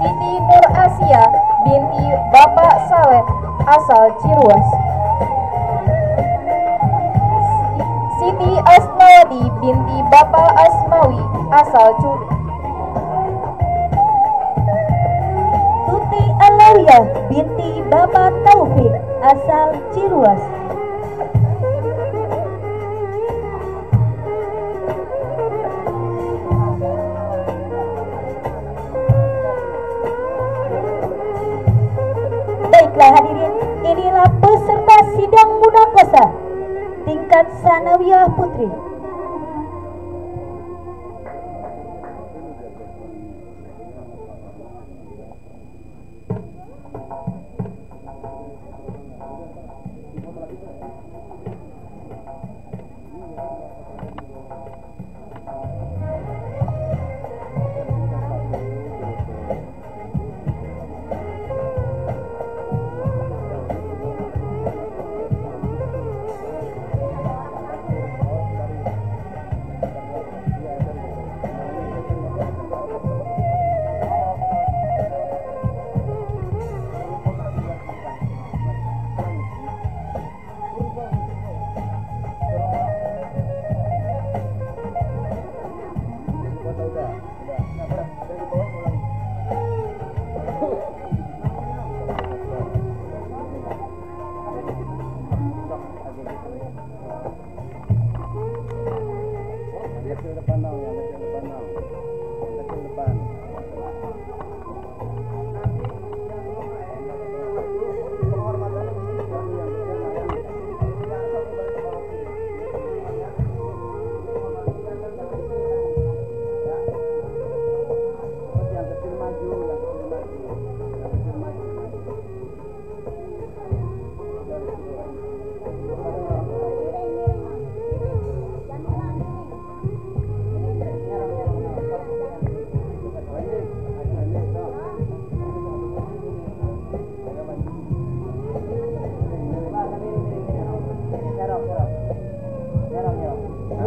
Siti Nur Asia binti Bapak Saleh asal Ciruas. Siti Asmawati binti Bapak Asmawi asal Curug. Tuti Alawiyah binti Bapak Taufik asal Ciruas. Baiklah hadirin, inilah peserta sidang munakosah tingkat sanawiyah putri.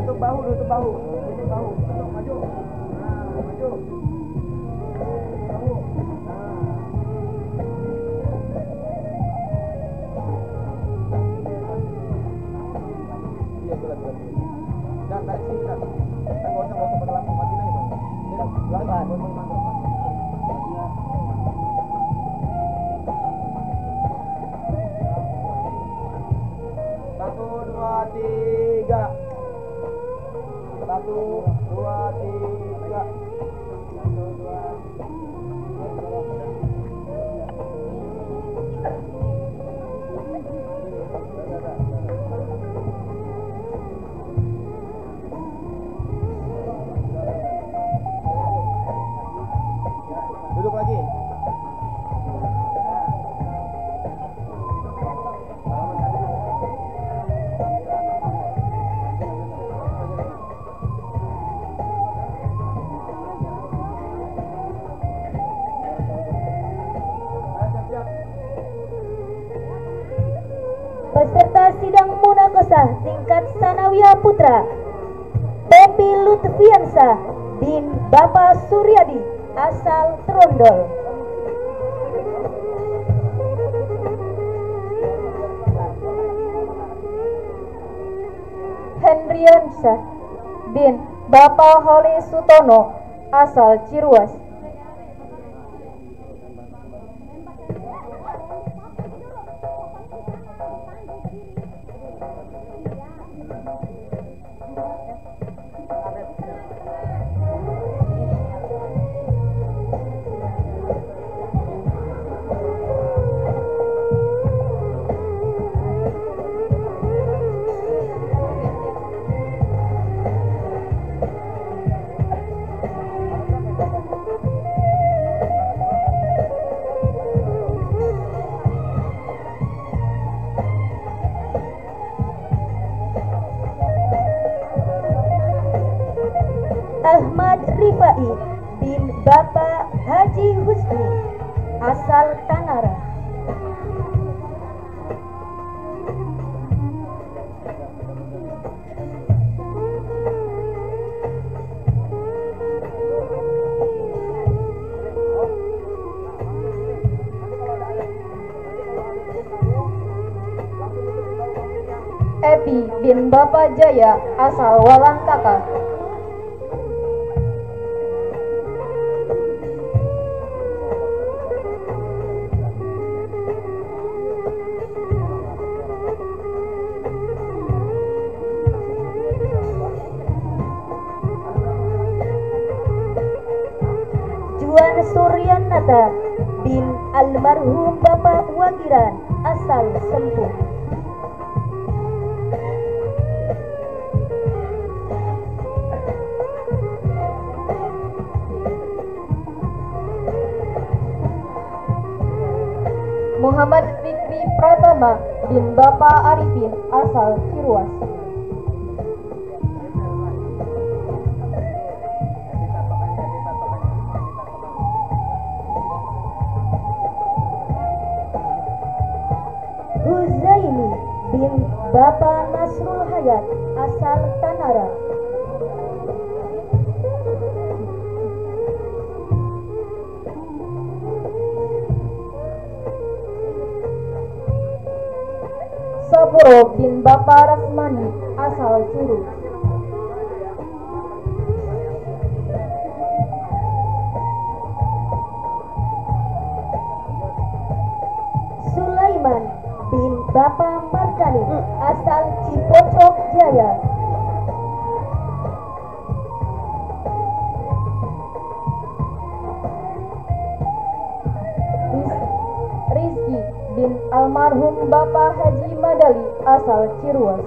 Tutup bahu, tutup bahu. Tutup bahu. Tutup, maju. Nah, maju. Bahu. Iya, betul. Dan tarik sini, dan. Kan enggak usah pada lampu mati lagi, Bang. Tidak, belakang, mantap. Satu, dua, tiga. Satu, dua, tiga. Satu, dua. Duduk lagi. Peserta sidang munakosah tingkat sanawiyah putra Pepi Lutfiansah bin Bapak Suryadi asal Trondol. Hendriansah bin Bapak Holi Sutono asal Ciruas. Ahmad Rifai bin Bapak Haji Husni asal Tanara. Epi bin Bapak Jaya asal Walang Kakak. Juan Suryanata bin almarhum Bapak Wagiran asal Sempu. Muhammad Fikri Pratama bin Bapak Arifin asal Ciruas. Huzaimi bin Bapak Nasrul Hayat asal Tanara. Sapuro bin Bapak Rasmani asal Curug. Sulaiman bin Bapak Markani asal Cipocok Jaya. Rizki bin almarhum Bapak Haji Madali asal Ciruas.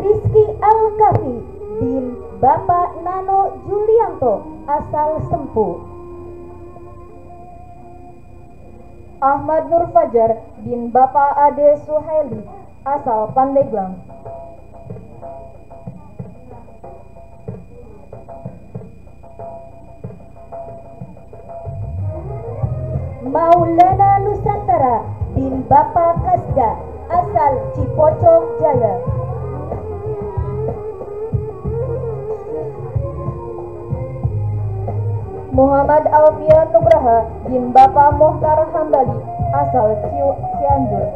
Rizki Al-Kafi bin Bapak Nano Julianto asal Sempu. Ahmad Nur Fajar bin Bapak Ade Suhaili asal Pandeglang. Maulana Nusantara bin Bapak Kasda asal Cipocok Jaya. Muhammad Alfian Nugraha bin Bapak Mohtar Hambali asal Cianjur.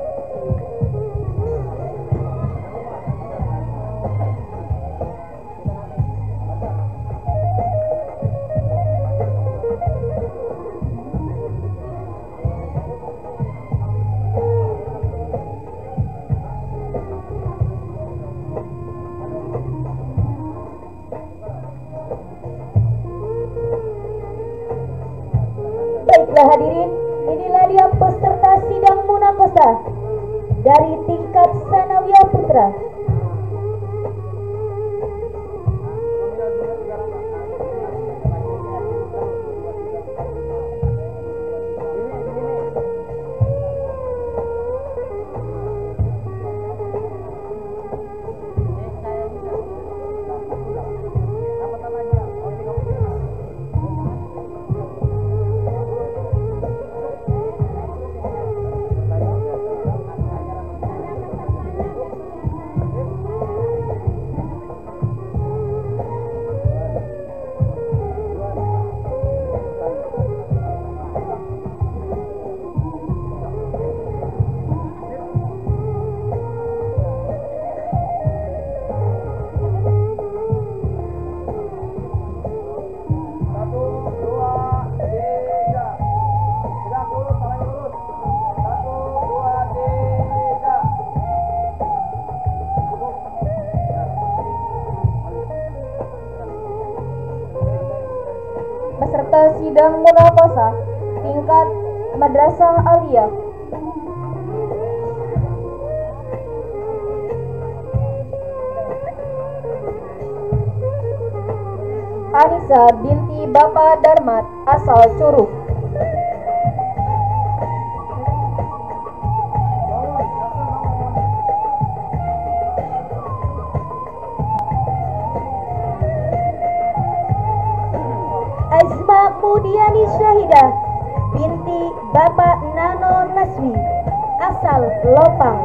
Baiklah hadirin, inilah dia peserta sidang munakosah dari tingkat Sanawiyah Putra. Peserta sidang munakosah tingkat Madrasah Aliyah. Anissa binti Bapak Darmat asal Curug. Azma Mudiani Syahidah binti Bapak Nano Naswi asal Lopang.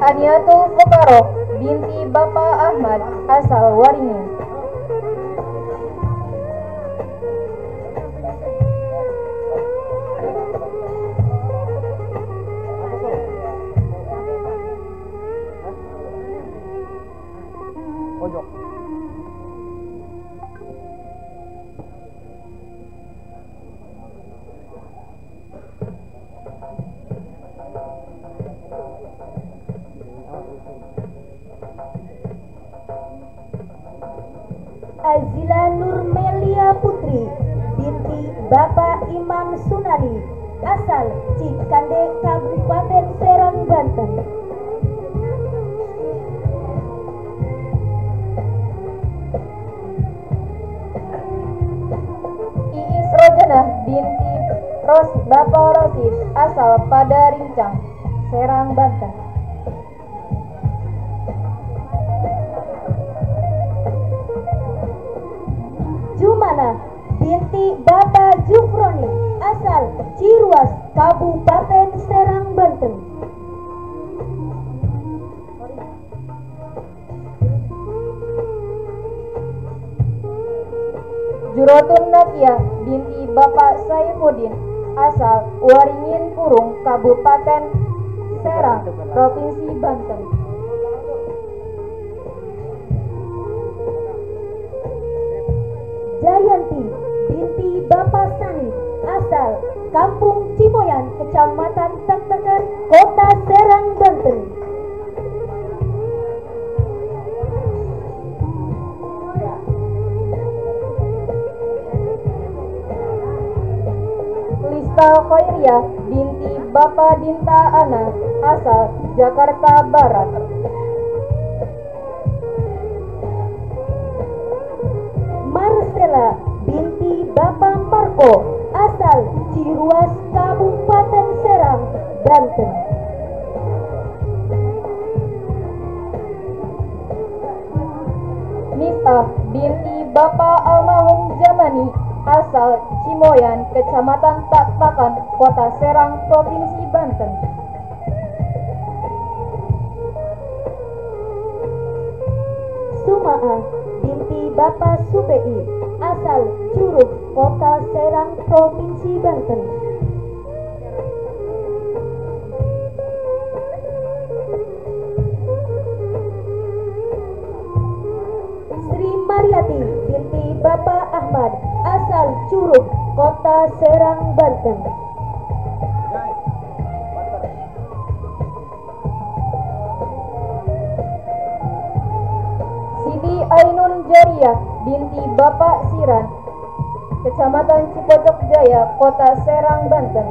Aniatul Fukaroh binti Bapak Ahmad asal Waringin. Pojok. Azila Nurmelia Putri binti Bapak Imam Sunani asal Cikande Kabupaten Serang Banten. Iis Rojana binti Bapak Rosid asal Padarincang, Serang Banten. Jumana binti Bapak Jufroni asal Ciruas, Kabupaten Serang Banten. Jurotun Nakia binti Bapak Saifuddin asal Waringin Kurung, Kabupaten Serang, Provinsi Banten. Jayanti binti Bapak Sani asal Kampung Cimoyan, Kecamatan Taktakan, Kota Serang, Banten. Lista Khairia binti Bapak Dinta Ana asal Jakarta Barat. Marcela binti Bapak Marco asal Ciruas, Kabupaten Serang, Banten. Nisa binti Bapak Almarhum Jamani asal Cimoyan, Kecamatan Taktakan, Kota Serang, Provinsi Banten. Sumaa binti Bapak Subei asal Curug, Kota Serang, Provinsi Banten. Sri Mariati binti Bapak Ahmad asal Curug, Kota Serang, Banten. Siti Ainun Jariah binti Bapak Siran, Kecamatan Cipocok Jaya, Kota Serang, Banten.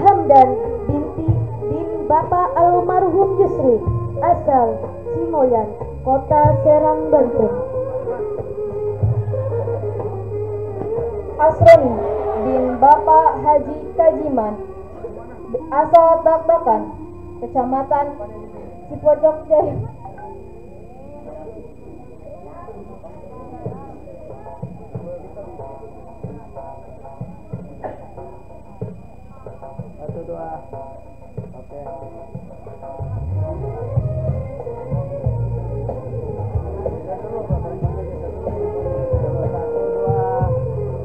Hamdan binti Bapak Almarhum Yusri asal Cimoyan, Kota Serang, Banten. Asroni bin Bapak Haji Kajiman asal Taktakan, Kecamatan Cipocok Jaya. Satu dua, oke.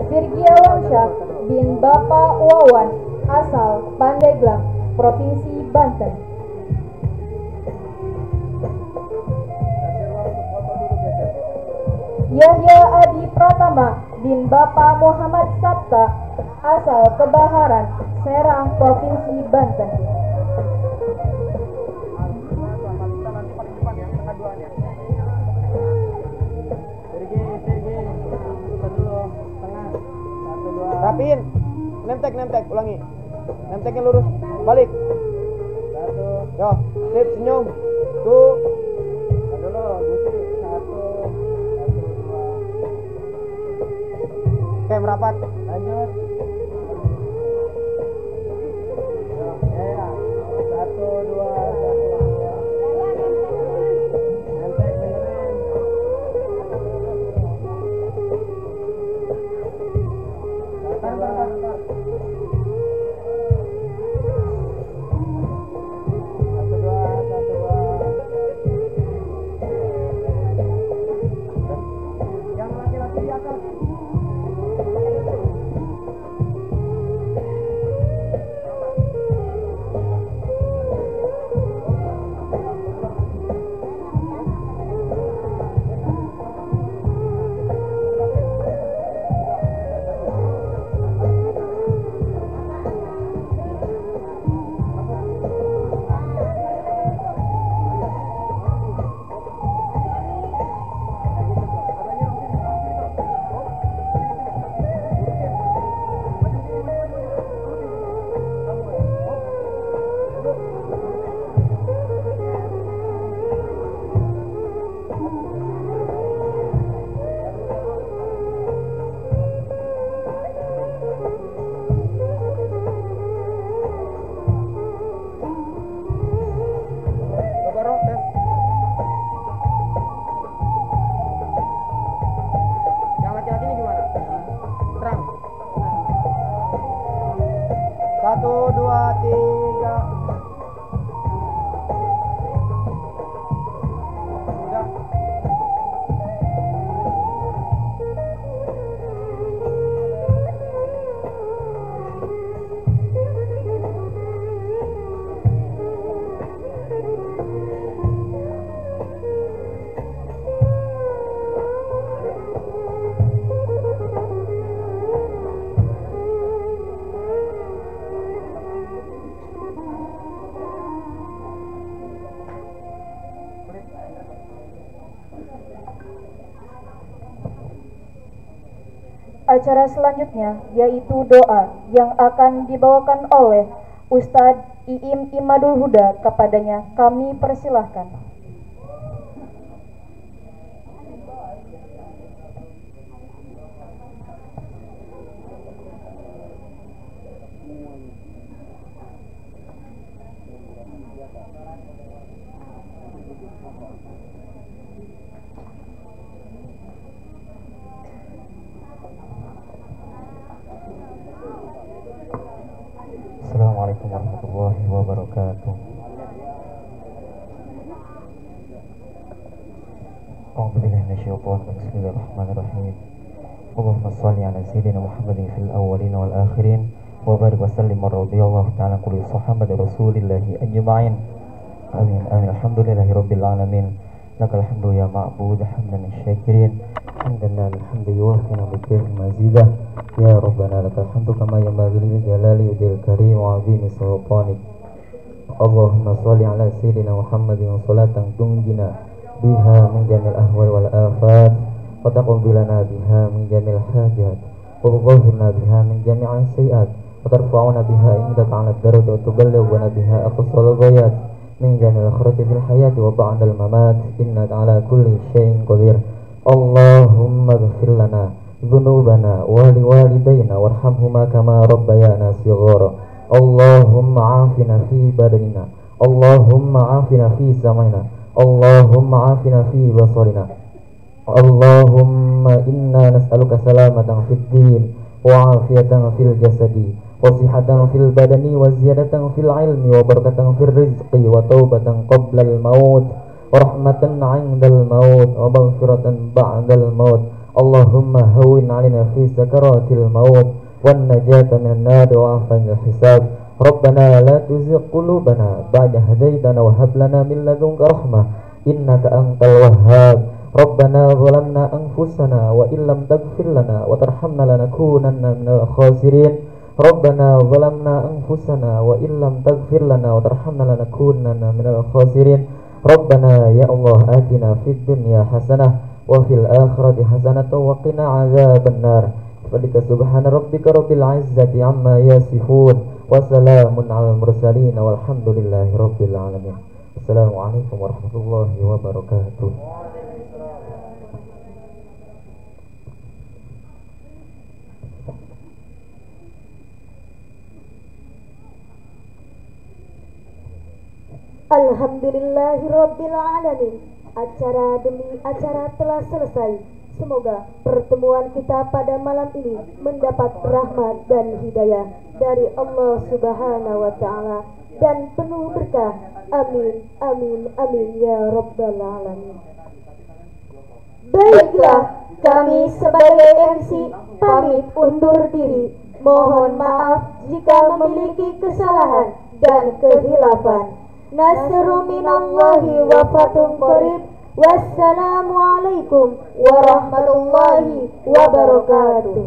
Virgiawansyah bin Bapak Wawan asal Pandeglang, Provinsi Banten. Yahya Adi Pratama bin Bapak Muhammad Sabta asal Kebaharan, Serang, Provinsi Banten. Rapiin, nemtek, ulangi. Nemteknya lurus, balik. Satu, yo, sip, senyum. Tuh, dulu, gusi. Satu, dua. Oke, merapat. Lanjut. Ya. Satu, dua. Nemtek, benerin. Bentar. acara selanjutnya yaitu doa yang akan dibawakan oleh Ustadz Iim Imadul Huda. Kepadanya kami persilahkan. Assalamualaikum warahmatullahi wabarakatuh. A'udzubillahi minasyaitonir rajim. Bismillahirrahmanirrahim. Allahumma shalli ala sayyidina Muhammadin fil awwalin wal akhirin wa barik wa sallim wa radhiyallahu ta'ala kulli sahabati rasulillahi ajma'in. Amin amin. Alhamdulillahi rabbil alamin. Lakal hamdu ya ma'bud hamdan syakirin. Hamdan alhamdu yuwafina bikir mazidah. Ya Rabbana lakal hamdu kama yanbaghi lil jalali wal karim wa 'azimi sultanik. Allahumma shalli ala sayyidina Muhammadin salatan tunjina biha min jamil ahwal wal afat wa taqabbilana biha min jamil hajat wa tughfirna biha min jami'is sayiat wa tarfa'una biha indaka 'ala ad-darajati wa tuballighuna biha aqsal ghayat min jamil khairati fil hayati wa ba'dal mamat innaka 'ala kulli syai'in qadir. Allahumma ighfir lana dhunubana wa liwalidayna warhamhuma kama rabbayana shighara. Allahumma afina fi badanina, Allahumma afina fi sam'ina, Allahumma afina fi basarina. Allahumma inna nas'aluka salamatan fid din wa afiyatan fil jasadi wa sihhatan fil badani wa ziyadatan fil ilmi wa barakatan fil rizqi wa taubatan qabla al maut wa rahmatan 'indal maut wa maghfiratan ba'dal maut. Allahumma hawwin 'alaina fi sakaratil maut wan najata minan nar wa afanil hisab. Rabbana la tuzigh qulubana ba'da hadaytana wa hab lana min ladunka rahmah innaka antal wahhab. Rabbana zalamna anfusana wa illam taghfir lana wa tarhamna lanakunanna minal khasirin. Rabbana zalamna anfusana wa illam taghfir lana wa tarhamna lanakunanna minal khasirin. Rabbana ya Allah atina fid dunya hasanah wa fil akhirati hasanah wa qina adzabannar. Fadika subhana rabbika rabbil izzati amma yasifun wa salamun alal mursalin walhamdulillahi rabbil alamin. Assalamualaikum warahmatullahi wabarakatuh. Alhamdulillahi rabbil alamin. Acara demi acara telah selesai. Semoga pertemuan kita pada malam ini mendapat rahmat dan hidayah dari Allah Subhanahu wa Ta'ala dan penuh berkah. Amin, amin, amin ya Rabbal alamin. Baiklah, kami sebagai MC pamit undur diri. Mohon maaf jika memiliki kesalahan dan kehilafan. Nasru minallahi wa fathun qarib. Wassalamualaikum warahmatullahi wabarakatuh.